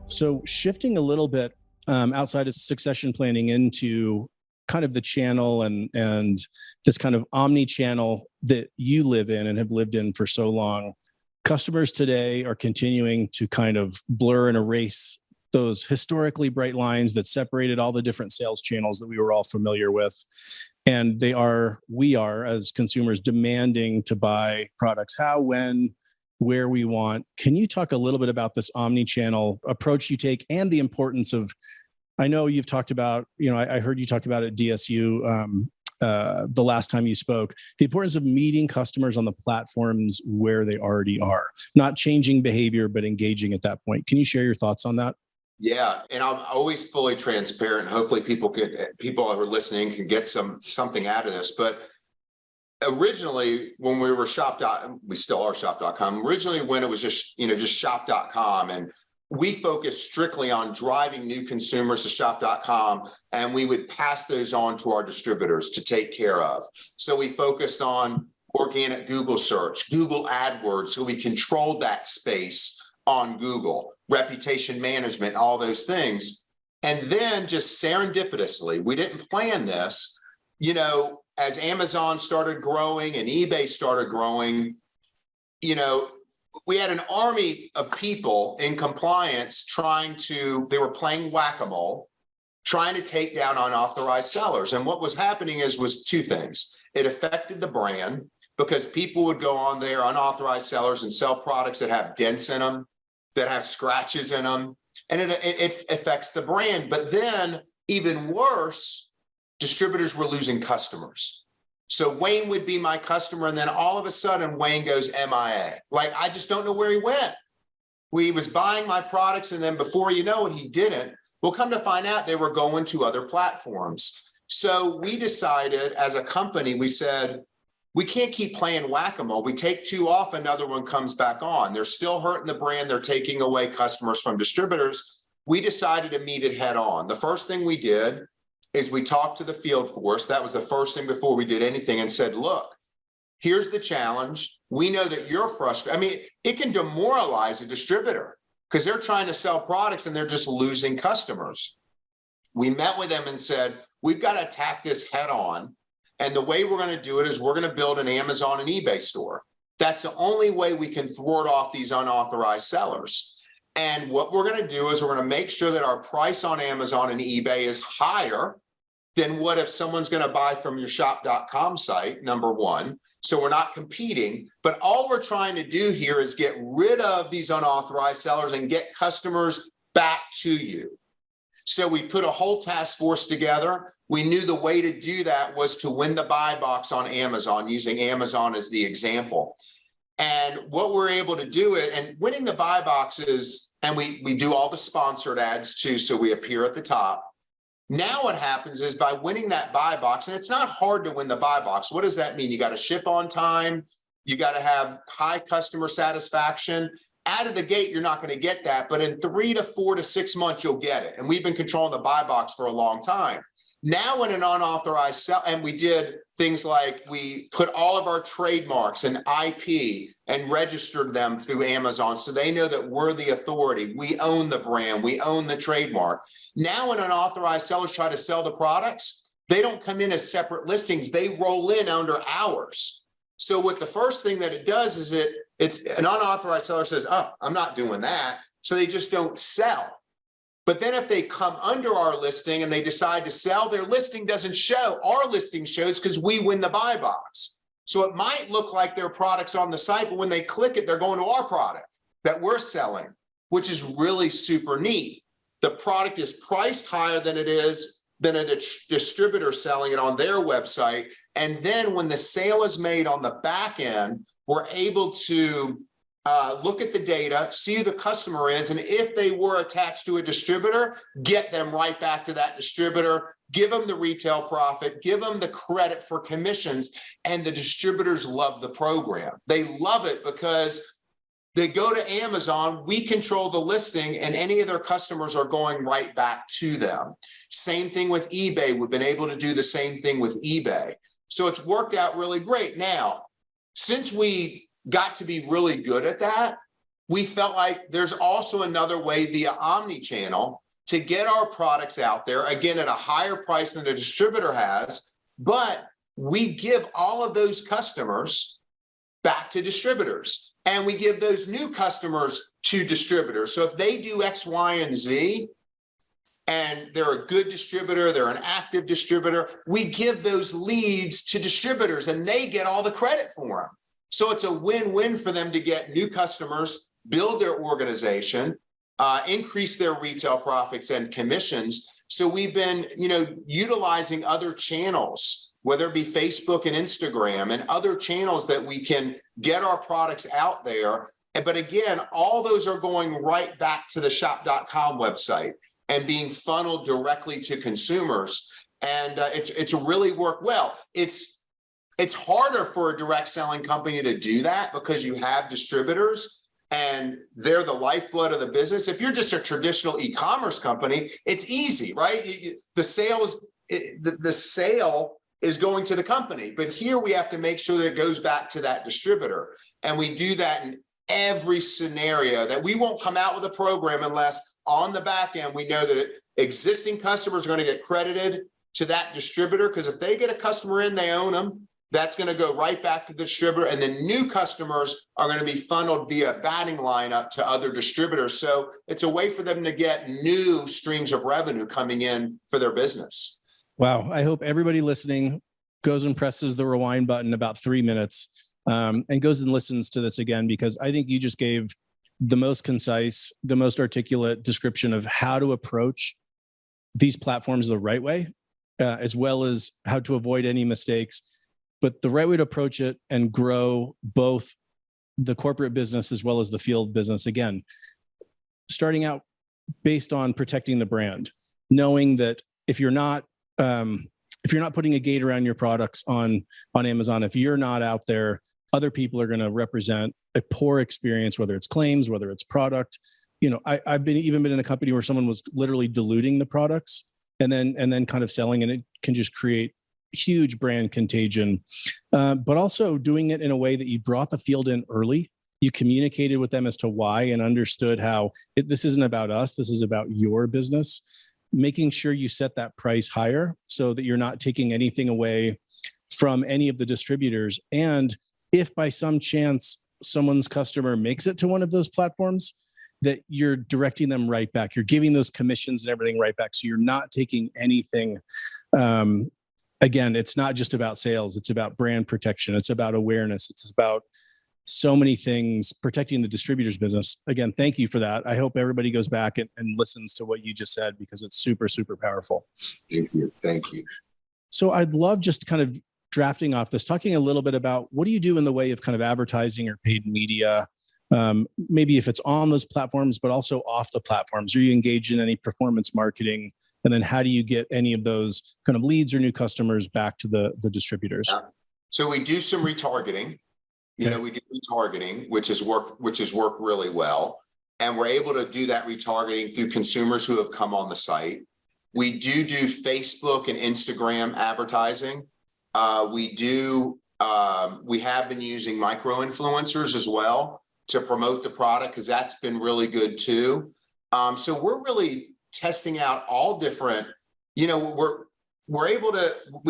[SPEAKER 2] So shifting a little bit outside of succession planning into kind of the channel and this kind of omni-channel that you live in and have lived in for so long, customers today are continuing to kind of blur and erase those historically bright lines that separated all the different sales channels that we were all familiar with. And we are as consumers demanding to buy products how, when, where we want. Can you talk a little bit about this omni-channel approach you take and the importance of, I know you've talked about, I heard you talk about at DSU the last time you spoke, the importance of meeting customers on the platforms where they already are, not changing behavior, but engaging at that point. Can you share your thoughts on that?
[SPEAKER 3] Yeah, and I'm always fully transparent. Hopefully people who are listening can get something out of this. But originally, when we were we still are shop.com. Originally, when it was just shop.com, and we focused strictly on driving new consumers to shop.com, and we would pass those on to our distributors to take care of. So we focused on organic Google search, Google AdWords, so we controlled that space on Google, reputation management, all those things. And then just serendipitously, we didn't plan this, as Amazon started growing and eBay started growing, we had an army of people in compliance they were playing whack-a-mole, trying to take down unauthorized sellers. And what was happening was two things. It affected the brand because people would go on there, unauthorized sellers, and sell products that have dents in them, that have scratches in them, and it affects the brand. But then, even worse, distributors were losing customers. So Wayne would be my customer, and then all of a sudden, Wayne goes MIA. Like, I just don't know where he went. He was buying my products, and then before you know it, he didn't. Well, come to find out, they were going to other platforms. So we decided as a company, we said, we can't keep playing whack-a-mole. We take two off, another one comes back on. They're still hurting the brand. They're taking away customers from distributors. We decided to meet it head on. The first thing we did is we talked to the field force. That was the first thing before we did anything, and said, look, here's the challenge. We know that you're frustrated. I mean, it can demoralize a distributor because they're trying to sell products and they're just losing customers. We met with them and said, we've got to attack this head on. And the way we're going to do it is we're going to build an Amazon and eBay store. That's the only way we can thwart off these unauthorized sellers. And what we're going to do is we're going to make sure that our price on Amazon and eBay is higher than what if someone's going to buy from your shop.com site, number one. So we're not competing, but all we're trying to do here is get rid of these unauthorized sellers and get customers back to you. So we put a whole task force together. We knew the way to do that was to win the buy box on Amazon, using Amazon as the example. And what we're able to do and winning the buy boxes, and we do all the sponsored ads too, so we appear at the top. Now what happens is by winning that buy box, and it's not hard to win the buy box. What does that mean? You got to ship on time. You got to have high customer satisfaction. Out of the gate, you're not going to get that, but in 3 to 4 to 6 months, you'll get it. And we've been controlling the buy box for a long time. Now when an unauthorized sell, and we did things like we put all of our trademarks and IP and registered them through Amazon so they know that we're the authority. We own the brand. We own the trademark. Now when unauthorized sellers try to sell the products, they don't come in as separate listings. They roll in under ours. So what the first thing that it does is it's an unauthorized seller says, oh, I'm not doing that. So they just don't sell. But then if they come under our listing and they decide to sell, their listing doesn't show. Our listing shows because we win the buy box. So it might look like their product's on the site, but when they click it, they're going to our product that we're selling, which is really super neat. The product is priced higher than it is than a distributor selling it on their website. And then when the sale is made on the back end, we're able to look at the data, see who the customer is, and if they were attached to a distributor, get them right back to that distributor, give them the retail profit, give them the credit for commissions, and the distributors love the program. They love it because they go to Amazon, we control the listing, and any of their customers are going right back to them. Same thing with eBay. We've been able to do the same thing with eBay. So it's worked out really great. Now, since we got to be really good at that, we felt like there's also another way via omni-channel to get our products out there, again, at a higher price than a distributor has, but we give all of those customers back to distributors, and we give those new customers to distributors. So if they do X, Y, and Z, and they're a good distributor, they're an active distributor, we give those leads to distributors, and they get all the credit for them. So it's a win-win for them to get new customers, build their organization, increase their retail profits and commissions. So we've been, utilizing other channels, whether it be Facebook and Instagram and other channels that we can get our products out there. But again, all those are going right back to the shop.com website and being funneled directly to consumers. And it's really worked well. It's harder for a direct selling company to do that because you have distributors and they're the lifeblood of the business. If you're just a traditional e-commerce company, it's easy, right? The sale is going to the company, but here we have to make sure that it goes back to that distributor. And we do that in every scenario, that we won't come out with a program unless on the back end, we know that existing customers are going to get credited to that distributor, because if they get a customer in, they own them. That's going to go right back to the distributor, and then new customers are going to be funneled via batting lineup to other distributors. So it's a way for them to get new streams of revenue coming in for their business.
[SPEAKER 2] Wow. I hope everybody listening goes and presses the rewind button about 3 minutes and goes and listens to this again, because I think you just gave the most concise, the most articulate description of how to approach these platforms the right way, as well as how to avoid any mistakes. But the right way to approach it and grow both the corporate business as well as the field business. Again, starting out based on protecting the brand, knowing that if you're not putting a gate around your products on Amazon, if you're not out there, other people are going to represent a poor experience, whether it's claims, whether it's product. I've been in a company where someone was literally diluting the products and then kind of selling, and it can just create huge brand contagion, but also doing it in a way that you brought the field in early. You communicated with them as to why and understood how this isn't about us. This is about your business. Making sure you set that price higher so that you're not taking anything away from any of the distributors. And if by some chance someone's customer makes it to one of those platforms, that you're directing them right back. You're giving those commissions and everything right back. So you're not taking anything. Again, it's not just about sales. It's about brand protection. It's about awareness. It's about so many things, protecting the distributor's business. Again, thank you for that. I hope everybody goes back and listens to what you just said, because it's super, super powerful.
[SPEAKER 3] Thank you. Thank you.
[SPEAKER 2] So I'd love just kind of drafting off this, talking a little bit about what do you do in the way of kind of advertising or paid media? Maybe if it's on those platforms, but also off the platforms. Are you engaged in any performance marketing? And then how do you get any of those kind of leads or new customers back to the distributors?
[SPEAKER 3] Yeah. So we do some retargeting. We do retargeting, which has worked really well. And we're able to do that retargeting through consumers who have come on the site. We do Facebook and Instagram advertising. We have been using micro influencers as well to promote the product, because that's been really good too. So we're really testing out all different, we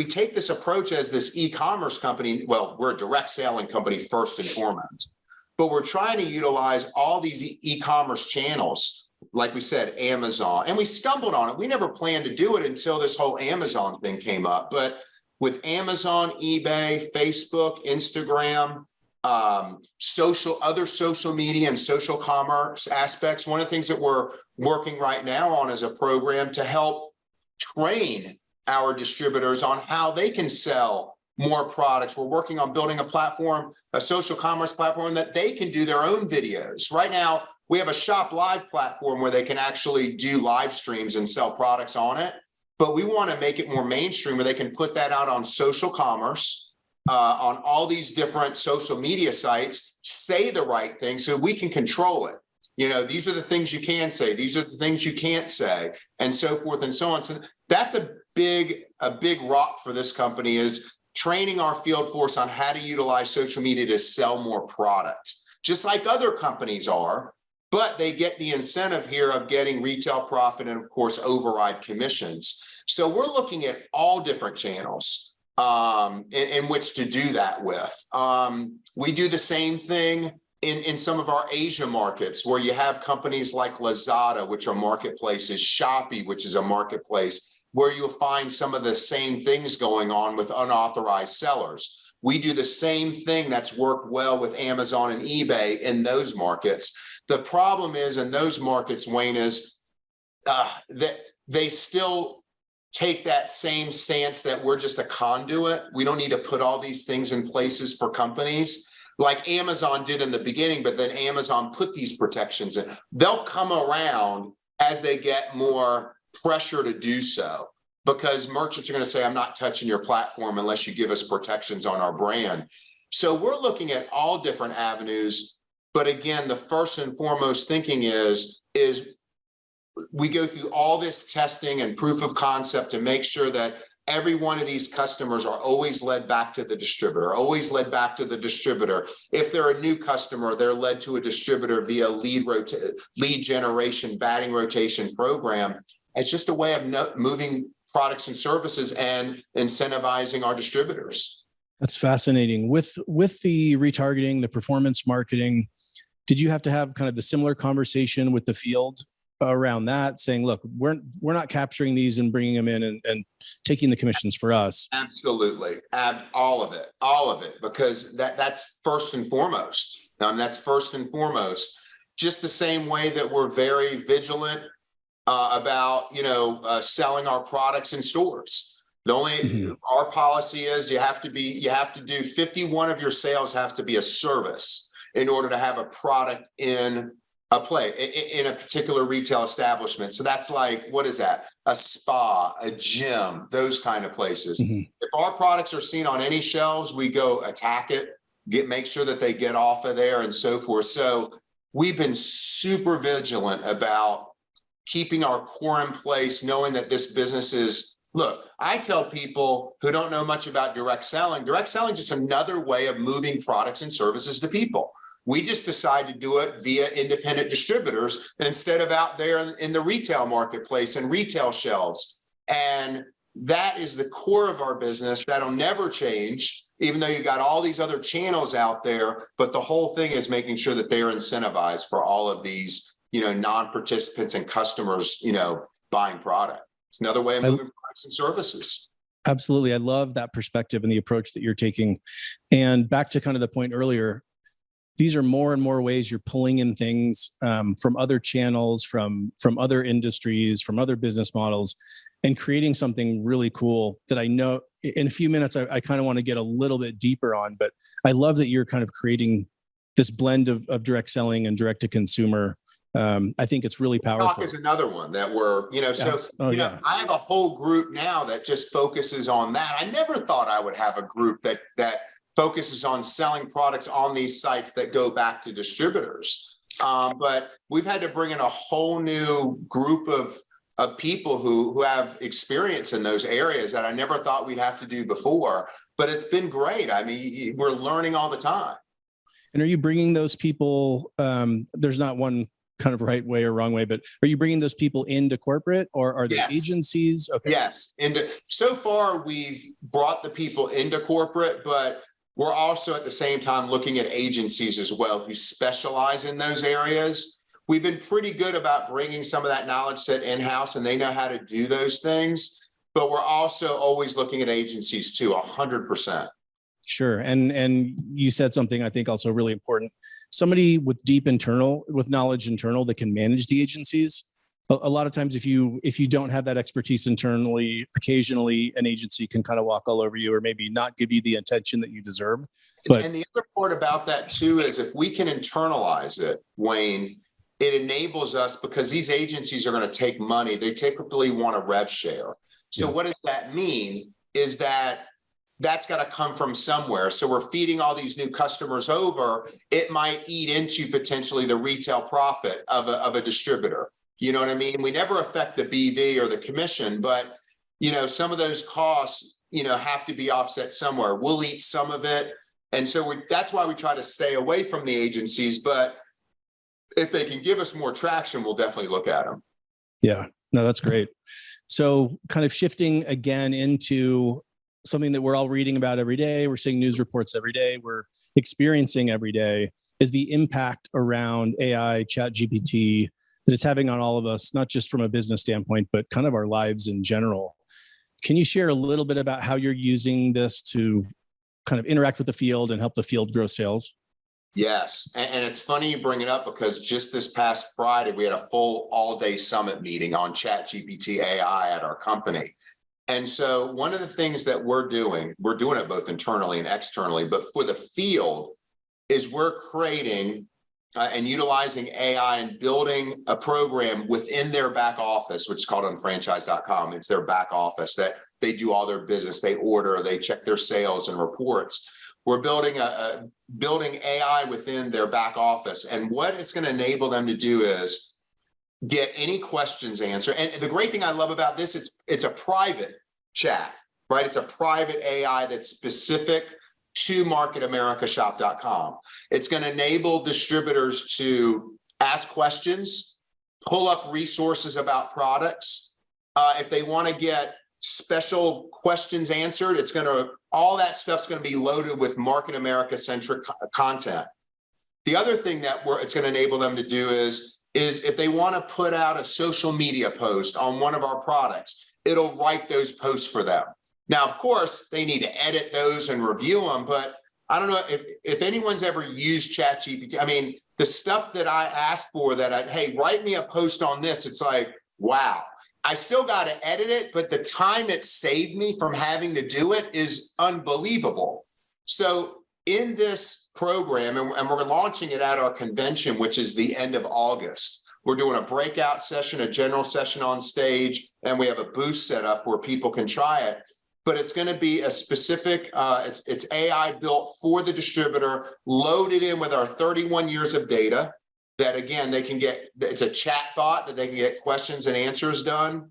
[SPEAKER 3] take this approach as this e-commerce company. Well, we're a direct selling company first and foremost, but we're trying to utilize all these e-commerce channels, like we said, Amazon, and we stumbled on it. We never planned to do it until this whole Amazon thing came up, but with Amazon, eBay, Facebook, Instagram, other social media and social commerce aspects. One of the things that we're working right now on is a program to help train our distributors on how they can sell more products. We're working on building a platform, a social commerce platform that they can do their own videos. Right now, we have a Shop Live platform where they can actually do live streams and sell products on it. But we want to make it more mainstream where they can put that out on social commerce, on all these different social media sites, say the right thing so we can control it. You know, these are the things you can say, these are the things you can't say, and so forth and so on. So that's a big rock for this company, is training our field force on how to utilize social media to sell more product, just like other companies are, but they get the incentive here of getting retail profit and, of course, override commissions. So we're looking at all different channels in which to do that with. We do the same thing in some of our Asia markets, where you have companies like Lazada, which are marketplaces, Shopee, which is a marketplace, where you'll find some of the same things going on with unauthorized sellers. We do the same thing that's worked well with Amazon and eBay in those markets. The problem is in those markets, Wayne, is that they still take that same stance that we're just a conduit. We don't need to put all these things in places for companies like Amazon did in the beginning, but then Amazon put these protections in. They'll come around as they get more pressure to do so, because merchants are going to say, I'm not touching your platform unless you give us protections on our brand. So we're looking at all different avenues. But again, the first and foremost thinking is we go through all this testing and proof of concept to make sure that every one of these customers are always led back to the distributor, always led back to the distributor. If they're a new customer, they're led to a distributor via lead generation, batting rotation program. It's just a way of moving products and services and incentivizing our distributors.
[SPEAKER 2] That's fascinating. With the retargeting, the performance marketing, did you have to have kind of the similar conversation with the field around that, saying, look, we're not capturing these and bringing them in and taking the commissions for us?
[SPEAKER 3] Absolutely. All of it, because that's first and foremost. That's first and foremost. Just the same way that we're very vigilant about, selling our products in stores. Our policy is you have to do 51 of your sales have to be a service in order to have a product in a particular retail establishment. So that's like, what is that? A spa, a gym, those kind of places. If our products are seen on any shelves, we go attack it, make sure that they get off of there and so forth. So we've been super vigilant about keeping our core in place, knowing that this business is, look, I tell people who don't know much about direct selling is just another way of moving products and services to people. We just decided to do it via independent distributors instead of out there in the retail marketplace and retail shelves. And that is the core of our business. That'll never change, even though you got all these other channels out there. But the whole thing is making sure that they're incentivized for all of these, non-participants and customers, buying product. It's another way of moving products and services.
[SPEAKER 2] Absolutely. I love that perspective and the approach that you're taking. And back to kind of the point earlier, these are more and more ways you're pulling in things from other channels, from other industries, from other business models, and creating something really cool that I know in a few minutes I kind of want to get a little bit deeper on. But I love that you're kind of creating this blend of direct selling and direct to consumer. I think it's really powerful.
[SPEAKER 3] Talk is another one that we're, I have a whole group now that just focuses on that. I never thought I would have a group that focuses on selling products on these sites that go back to distributors. But we've had to bring in a whole new group of people who have experience in those areas that I never thought we'd have to do before. But it's been great. I mean, we're learning all the time.
[SPEAKER 2] And are you bringing those people, there's not one kind of right way or wrong way, but are you bringing those people into corporate, or are they agencies? Okay.
[SPEAKER 3] Yes. And so far we've brought the people into corporate, but we're also at the same time looking at agencies as well who specialize in those areas. We've been pretty good about bringing some of that knowledge set in-house, and they know how to do those things. but we're also always looking at agencies too, 100%.
[SPEAKER 2] Sure. And you said something I think also really important. Somebody with knowledge internal that can manage the agencies. A lot of times if you don't have that expertise internally, occasionally an agency can kind of walk all over you or maybe not give you the attention that you deserve.
[SPEAKER 3] And the other part about that too is if we can internalize it, Wayne, it enables us, because these agencies are going to take money. They typically want a rev share. So what does that mean is that's got to come from somewhere. So we're feeding all these new customers over. It might eat into potentially the retail profit of a distributor. You know what I mean? We never affect the BV or the commission, but, some of those costs, have to be offset somewhere. We'll eat some of it. And so that's why we try to stay away from the agencies. But if they can give us more traction, we'll definitely look at them.
[SPEAKER 2] Yeah, no, that's great. So kind of shifting again into something that we're all reading about every day, we're seeing news reports every day, we're experiencing every day, is the impact around AI, ChatGPT, that it's having on all of us, not just from a business standpoint, but kind of our lives in general. Can you share a little bit about how you're using this to kind of interact with the field and help the field grow sales?
[SPEAKER 3] Yes. And it's funny you bring it up because just this past Friday, we had a full all-day summit meeting on ChatGPT AI at our company. And so one of the things that we're doing it both internally and externally, but for the field is we're creating and utilizing AI and building a program within their back office, which is called UnFranchise.com. It's their back office that they do all their business. They order, they check their sales and reports. We're building building AI within their back office. And what it's going to enable them to do is get any questions answered. And the great thing I love about this, it's a private chat, right? It's a private AI that's specific to marketamericashop.com. It's going to enable distributors to ask questions, pull up resources about products. If they want to get special questions answered, all that stuff's going to be loaded with Market America centric content. The other thing that it's going to enable them to do is if they want to put out a social media post on one of our products, it'll write those posts for them. Now, of course, they need to edit those and review them, but I don't know if anyone's ever used ChatGPT. I mean, the stuff that I asked for hey, write me a post on this. It's like, wow, I still got to edit it, but the time it saved me from having to do it is unbelievable. So in this program, and we're launching it at our convention, which is the end of August, we're doing a breakout session, a general session on stage, and we have a booth set up where people can try it. But it's going to be a specific, it's AI built for the distributor, loaded in with our 31 years of data that, again, they can get, it's a chat bot that they can get questions and answers done.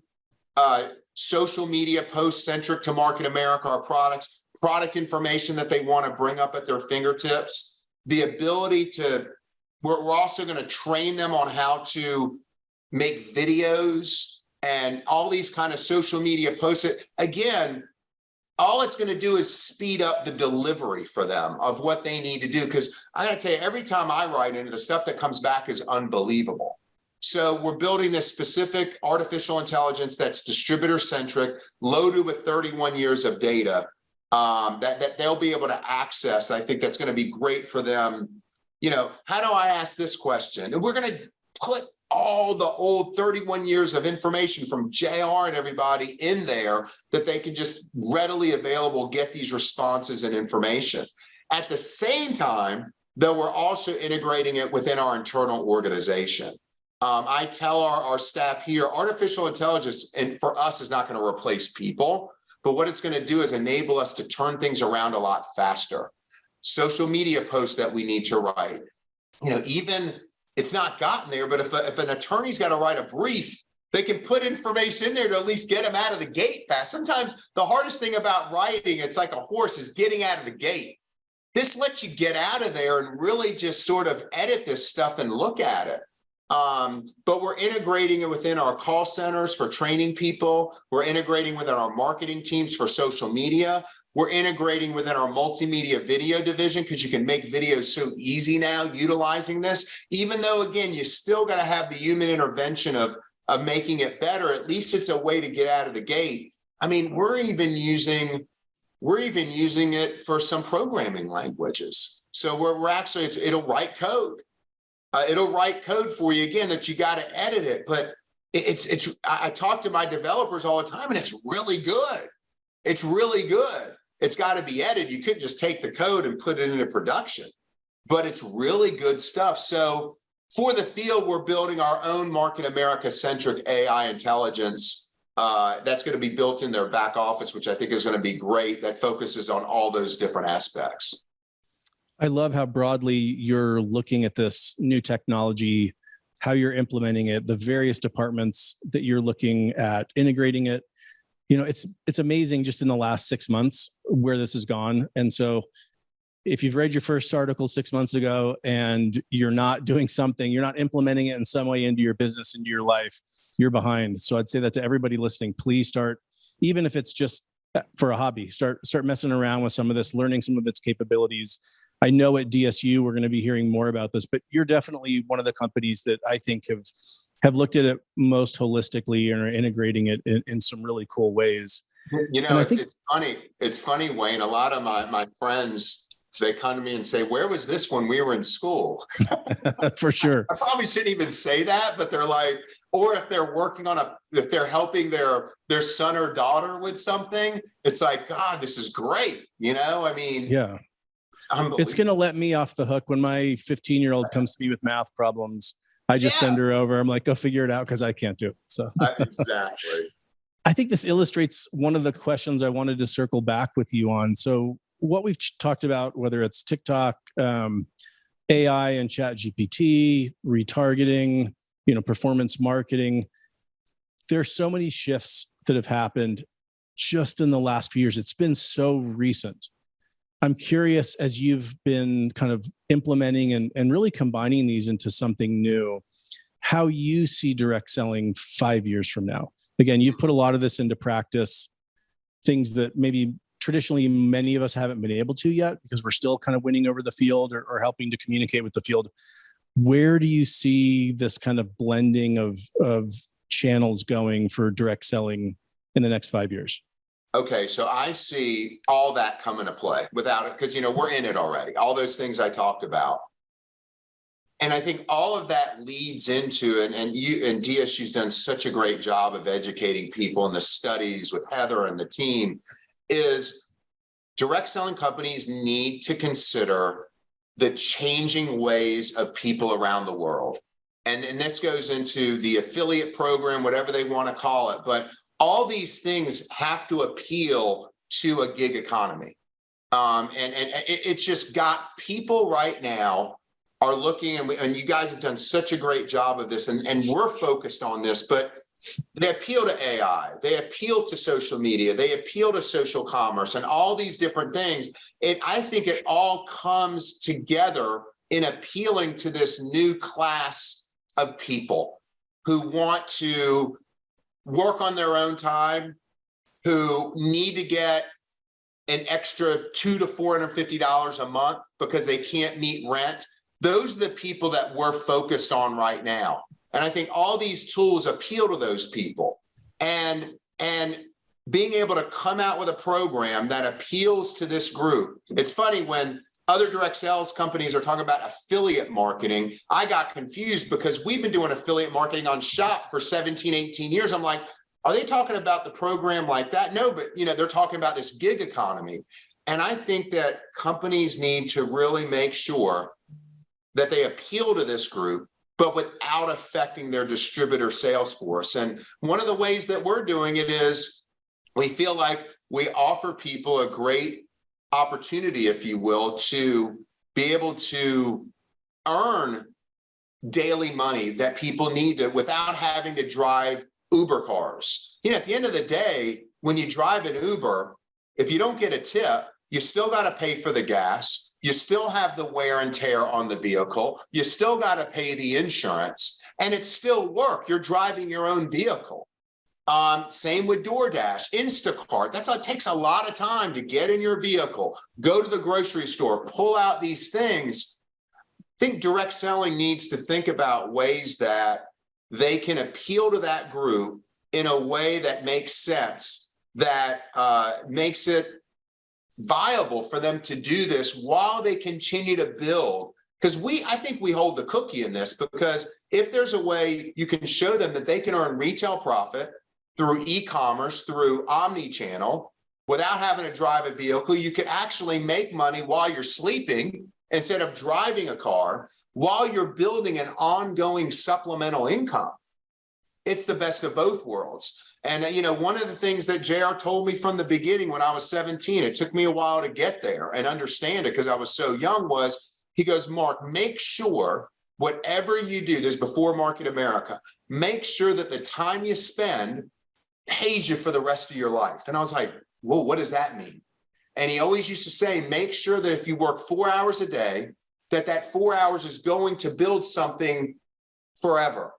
[SPEAKER 3] Social media posts centric to Market America, our products, product information that they want to bring up at their fingertips. The ability to, we're also going to train them on how to make videos and all these kind of social media posts. Again, all it's going to do is speed up the delivery for them of what they need to do. Because I got to tell you, every time I write into the stuff that comes back is unbelievable. So we're building this specific artificial intelligence that's distributor centric, loaded with 31 years of data that they'll be able to access. I think that's going to be great for them. How do I ask this question? And we're going to put all the old 31 years of information from JR and everybody in there that they can just readily available get these responses and information. At the same time, though, we're also integrating it within our internal organization. I tell our staff here, artificial intelligence, and for us, is not going to replace people, but what it's going to do is enable us to turn things around a lot faster. Social media posts that we need to write, even it's not gotten there, but if an attorney's got to write a brief, they can put information in there to at least get them out of the gate fast. Sometimes the hardest thing about writing, it's like a horse, is getting out of the gate. This lets you get out of there and really just sort of edit this stuff and look at it. But we're integrating it within our call centers for training people. We're integrating within our marketing teams for social media. We're integrating within our multimedia video division because you can make videos so easy now utilizing this, even though, again, you still got to have the human intervention of making it better. At least it's a way to get out of the gate. I mean, we're even using it for some programming languages. So we're actually, it'll write code. It'll write code for you again that you got to edit it. But I talk to my developers all the time, and it's really good. It's really good. It's got to be edited. You couldn't just take the code and put it into production, but it's really good stuff. So for the field, we're building our own Market America centric AI intelligence that's going to be built in their back office, which I think is going to be great. That focuses on all those different aspects.
[SPEAKER 2] I love how broadly you're looking at this new technology, how you're implementing it, the various departments that you're looking at integrating it. You know, it's amazing just in the last 6 months where this has gone. And so if you've read your first article 6 months ago and you're not doing something, you're not implementing it in some way into your business, into your life, you're behind. So I'd say that to everybody listening, please start, even if it's just for a hobby, start messing around with some of this, learning some of its capabilities. I know at DSU, we're going to be hearing more about this, but you're definitely one of the companies that I think have looked at it most holistically and are integrating it in some really cool ways.
[SPEAKER 3] You know, it's funny, Wayne, a lot of my friends, they come to me and say, where was this when we were in school?
[SPEAKER 2] For sure.
[SPEAKER 3] I probably shouldn't even say that, but they're like, or if they're working on if they're helping their son or daughter with something, it's like, God, this is great. You know, I mean,
[SPEAKER 2] yeah, it's going to let me off the hook when my 15-year-old comes to me with math problems. I just send her over. I'm like, go figure it out because I can't do it. So
[SPEAKER 3] exactly.
[SPEAKER 2] I think this illustrates one of the questions I wanted to circle back with you on. So what we've talked about, whether it's TikTok, AI and ChatGPT, retargeting, performance marketing, there's so many shifts that have happened just in the last few years. It's been so recent. I'm curious, as you've been kind of implementing and really combining these into something new, how you see direct selling 5 years from now. Again, you've put a lot of this into practice, things that maybe traditionally many of us haven't been able to yet because we're still kind of winning over the field or helping to communicate with the field. Where do you see this kind of blending of channels going for direct selling in the next 5 years?
[SPEAKER 3] Okay, so I see all that come into play without it, because we're in it already. All those things I talked about. And I think all of that leads into, and DSU's done such a great job of educating people in the studies with Heather and the team, is direct selling companies need to consider the changing ways of people around the world. And this goes into the affiliate program, whatever they want to call it. But all these things have to appeal to a gig economy. And it's just got people right now are looking, and you guys have done such a great job of this, and we're focused on this, but they appeal to AI, they appeal to social media, they appeal to social commerce and all these different things. I think it all comes together in appealing to this new class of people who want to work on their own time, who need to get an extra $200 to $450 a month because they can't meet rent. Those are the people that we're focused on right now. And I think all these tools appeal to those people. And being able to come out with a program that appeals to this group. It's funny when other direct sales companies are talking about affiliate marketing. I got confused because we've been doing affiliate marketing on Shop for 17, 18 years. I'm like, are they talking about the program like that? No, but they're talking about this gig economy. And I think that companies need to really make sure that they appeal to this group, but without affecting their distributor sales force. And one of the ways that we're doing it is we feel like we offer people a great opportunity, if you will, to be able to earn daily money that people need to without having to drive Uber cars. At the end of the day, when you drive an Uber, if you don't get a tip, you still got to pay for the gas. You still have the wear and tear on the vehicle. You still got to pay the insurance, and it's still work. You're driving your own vehicle. Same with DoorDash, Instacart. It takes a lot of time to get in your vehicle, go to the grocery store, pull out these things. I think direct selling needs to think about ways that they can appeal to that group in a way that makes sense that makes it viable for them to do this while they continue to build. Because I think we hold the cookie in this, because if there's a way you can show them that they can earn retail profit through e-commerce, through omni-channel, without having to drive a vehicle, you could actually make money while you're sleeping instead of driving a car, while you're building an ongoing supplemental income. It's the best of both worlds. And, one of the things that JR told me from the beginning when I was 17, it took me a while to get there and understand it because I was so young, was he goes, Mark, make sure whatever you do, this is before Market America, make sure that the time you spend pays you for the rest of your life. And I was like, whoa, what does that mean? And he always used to say, make sure that if you work 4 hours a day, that 4 hours is going to build something forever.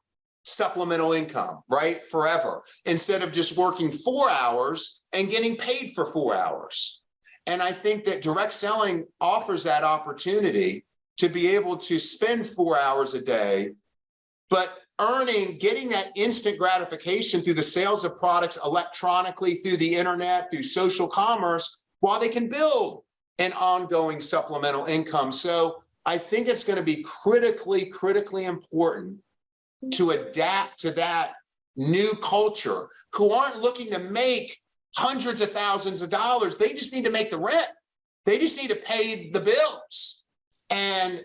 [SPEAKER 3] Supplemental income, right? Forever, instead of just working 4 hours and getting paid for 4 hours. And I think that direct selling offers that opportunity to be able to spend 4 hours a day, but getting that instant gratification through the sales of products electronically, through the internet, through social commerce, while they can build an ongoing supplemental income. So I think it's going to be critically important to adapt to that new culture, who aren't looking to make hundreds of thousands of dollars. They just need to make the rent. They just need to pay the bills. And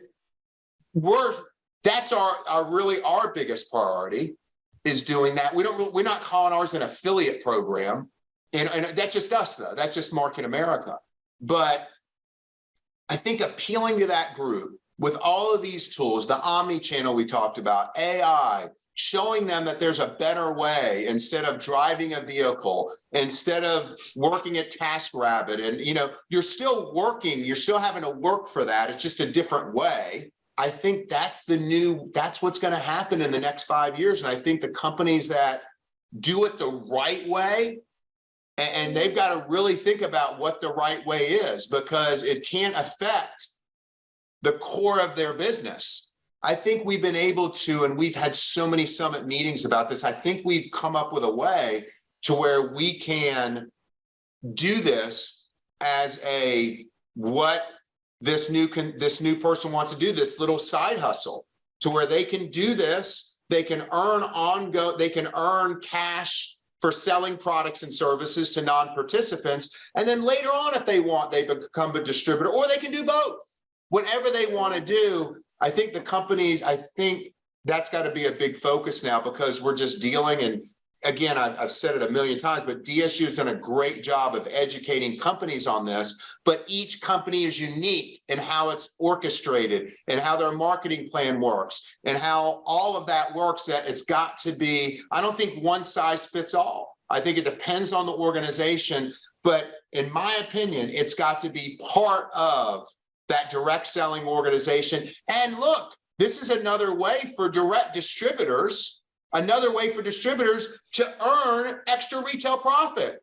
[SPEAKER 3] that's our biggest priority, is doing that. We're not calling ours an affiliate program. And that's just us, though. That's just Market America. But I think appealing to that group with all of these tools, the omni-channel we talked about, AI, showing them that there's a better way instead of driving a vehicle, instead of working at TaskRabbit. And, you're still working, you're still having to work for that. It's just a different way. I think that's what's going to happen in the next 5 years. And I think the companies that do it the right way, and they've got to really think about what the right way is, because it can't affect the core of their business. I think we've been able to, and we've had so many summit meetings about this, I think we've come up with a way to where we can do this as what this new person wants to do, this little side hustle, to where they can do this, they can earn cash for selling products and services to non-participants. And then later on, if they want, they become a distributor, or they can do both. Whatever they want to do, I think that's got to be a big focus now, because we're just dealing, and again, I've said it a million times, but DSU has done a great job of educating companies on this, but each company is unique in how it's orchestrated and how their marketing plan works and how all of that works. That it's got to be, I don't think one size fits all. I think it depends on the organization, but in my opinion, it's got to be part of that direct selling organization. And look, this is another way for distributors to earn extra retail profit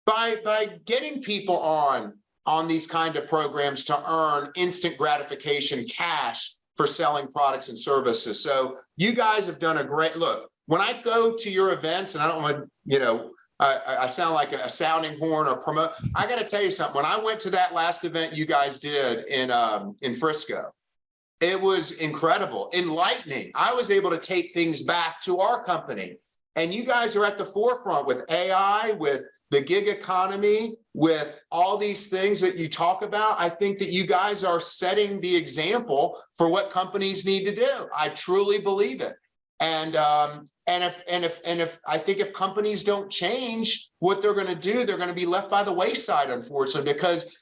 [SPEAKER 3] by getting people on these kind of programs to earn instant gratification cash for selling products and services. So you guys have done a great look. When I go to your events, and I don't want to, I sound like a sounding horn or promote. I got to tell you something. When I went to that last event you guys did in Frisco, it was incredible, enlightening. I was able to take things back to our company. And you guys are at the forefront with AI, with the gig economy, with all these things that you talk about. I think that you guys are setting the example for what companies need to do. I truly believe it. And if I think if companies don't change what they're going to do, they're going to be left by the wayside, unfortunately, because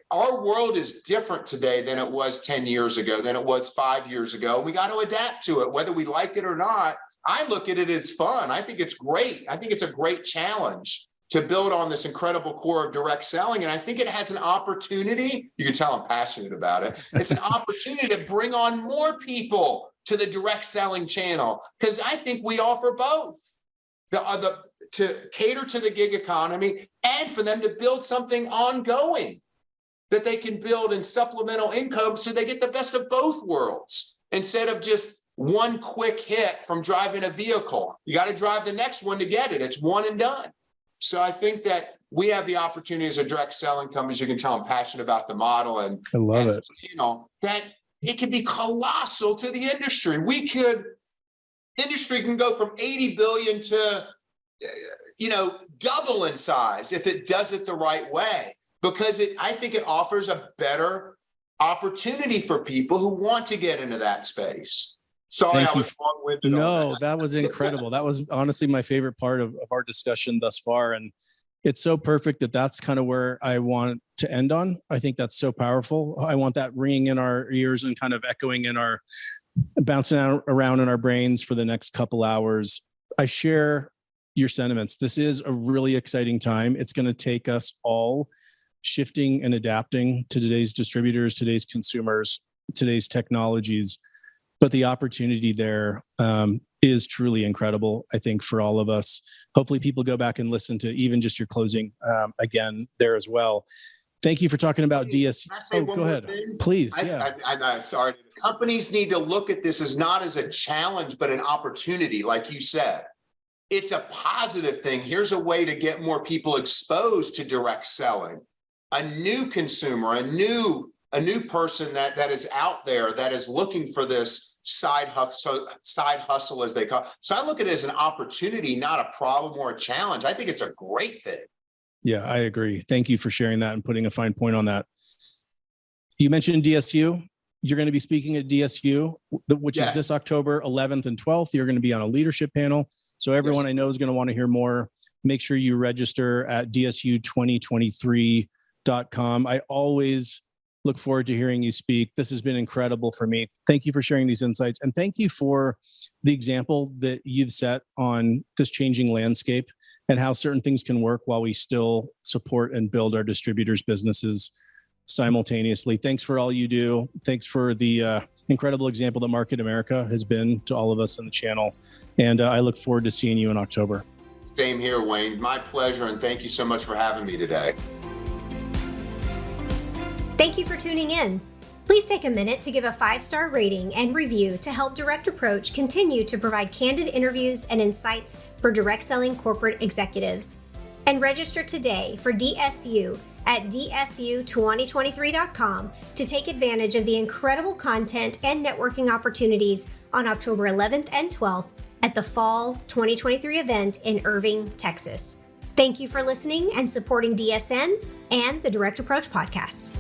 [SPEAKER 3] our world is different today than it was 10 years ago, than it was 5 years ago. We got to adapt to it, whether we like it or not. I look at it as fun. I think it's great. I think it's a great challenge to build on this incredible core of direct selling. And I think it has an opportunity. You can tell I'm passionate about it. It's an opportunity to bring on more people to the direct selling channel, because I think we offer both, to cater to the gig economy and for them to build something ongoing that they can build in supplemental income, so they get the best of both worlds instead of just one quick hit from driving a vehicle. You got to drive the next one to get it. It's one and done. So I think that we have the opportunity as a direct selling company, as you can tell, I'm passionate about the model, and
[SPEAKER 2] I love it.
[SPEAKER 3] That it could be colossal to the industry. Industry can go from 80 billion to, double in size if it does it the right way, because I think it offers a better opportunity for people who want to get into that space. Sorry, I was long-winded.
[SPEAKER 2] No, that was incredible. That was honestly my favorite part of our discussion thus far. And it's so perfect that that's kind of where I want to end on. I think that's so powerful. I want that ringing in our ears and kind of echoing bouncing around in our brains for the next couple hours. I share your sentiments. This is a really exciting time. It's going to take us all shifting and adapting to today's distributors, today's consumers, today's technologies. But the opportunity there is truly incredible, I think, for all of us. Hopefully people go back and listen to even just your closing again there as well. Thank you for talking about DSU. Go ahead. Please.
[SPEAKER 3] I'm sorry. Companies need to look at this as not as a challenge, but an opportunity, like you said. It's a positive thing. Here's a way to get more people exposed to direct selling. A new consumer, a new person that is out there that is looking for this side hustle, as they call it. So I look at it as an opportunity, not a problem or a challenge. I think it's a great thing.
[SPEAKER 2] Yeah, I agree. Thank you for sharing that and putting a fine point on that. You mentioned DSU. You're going to be speaking at DSU, which is this October 11th and 12th. You're going to be on a leadership panel. So everyone I know is going to want to hear more. Make sure you register at dsu2023.com. I always look forward to hearing you speak. This has been incredible for me. Thank you for sharing these insights. And thank you for the example that you've set on this changing landscape and how certain things can work while we still support and build our distributors' businesses simultaneously. Thanks for all you do. Thanks for the incredible example that Market America has been to all of us on the channel. And I look forward to seeing you in October.
[SPEAKER 3] Same here, Wayne. My pleasure. And thank you so much for having me today.
[SPEAKER 1] Thank you for tuning in. Please take a minute to give a 5-star rating and review to help Direct Approach continue to provide candid interviews and insights for direct selling corporate executives. And register today for DSU at dsu2023.com to take advantage of the incredible content and networking opportunities on October 11th and 12th at the Fall 2023 event in Irving, Texas. Thank you for listening and supporting DSN and the Direct Approach podcast.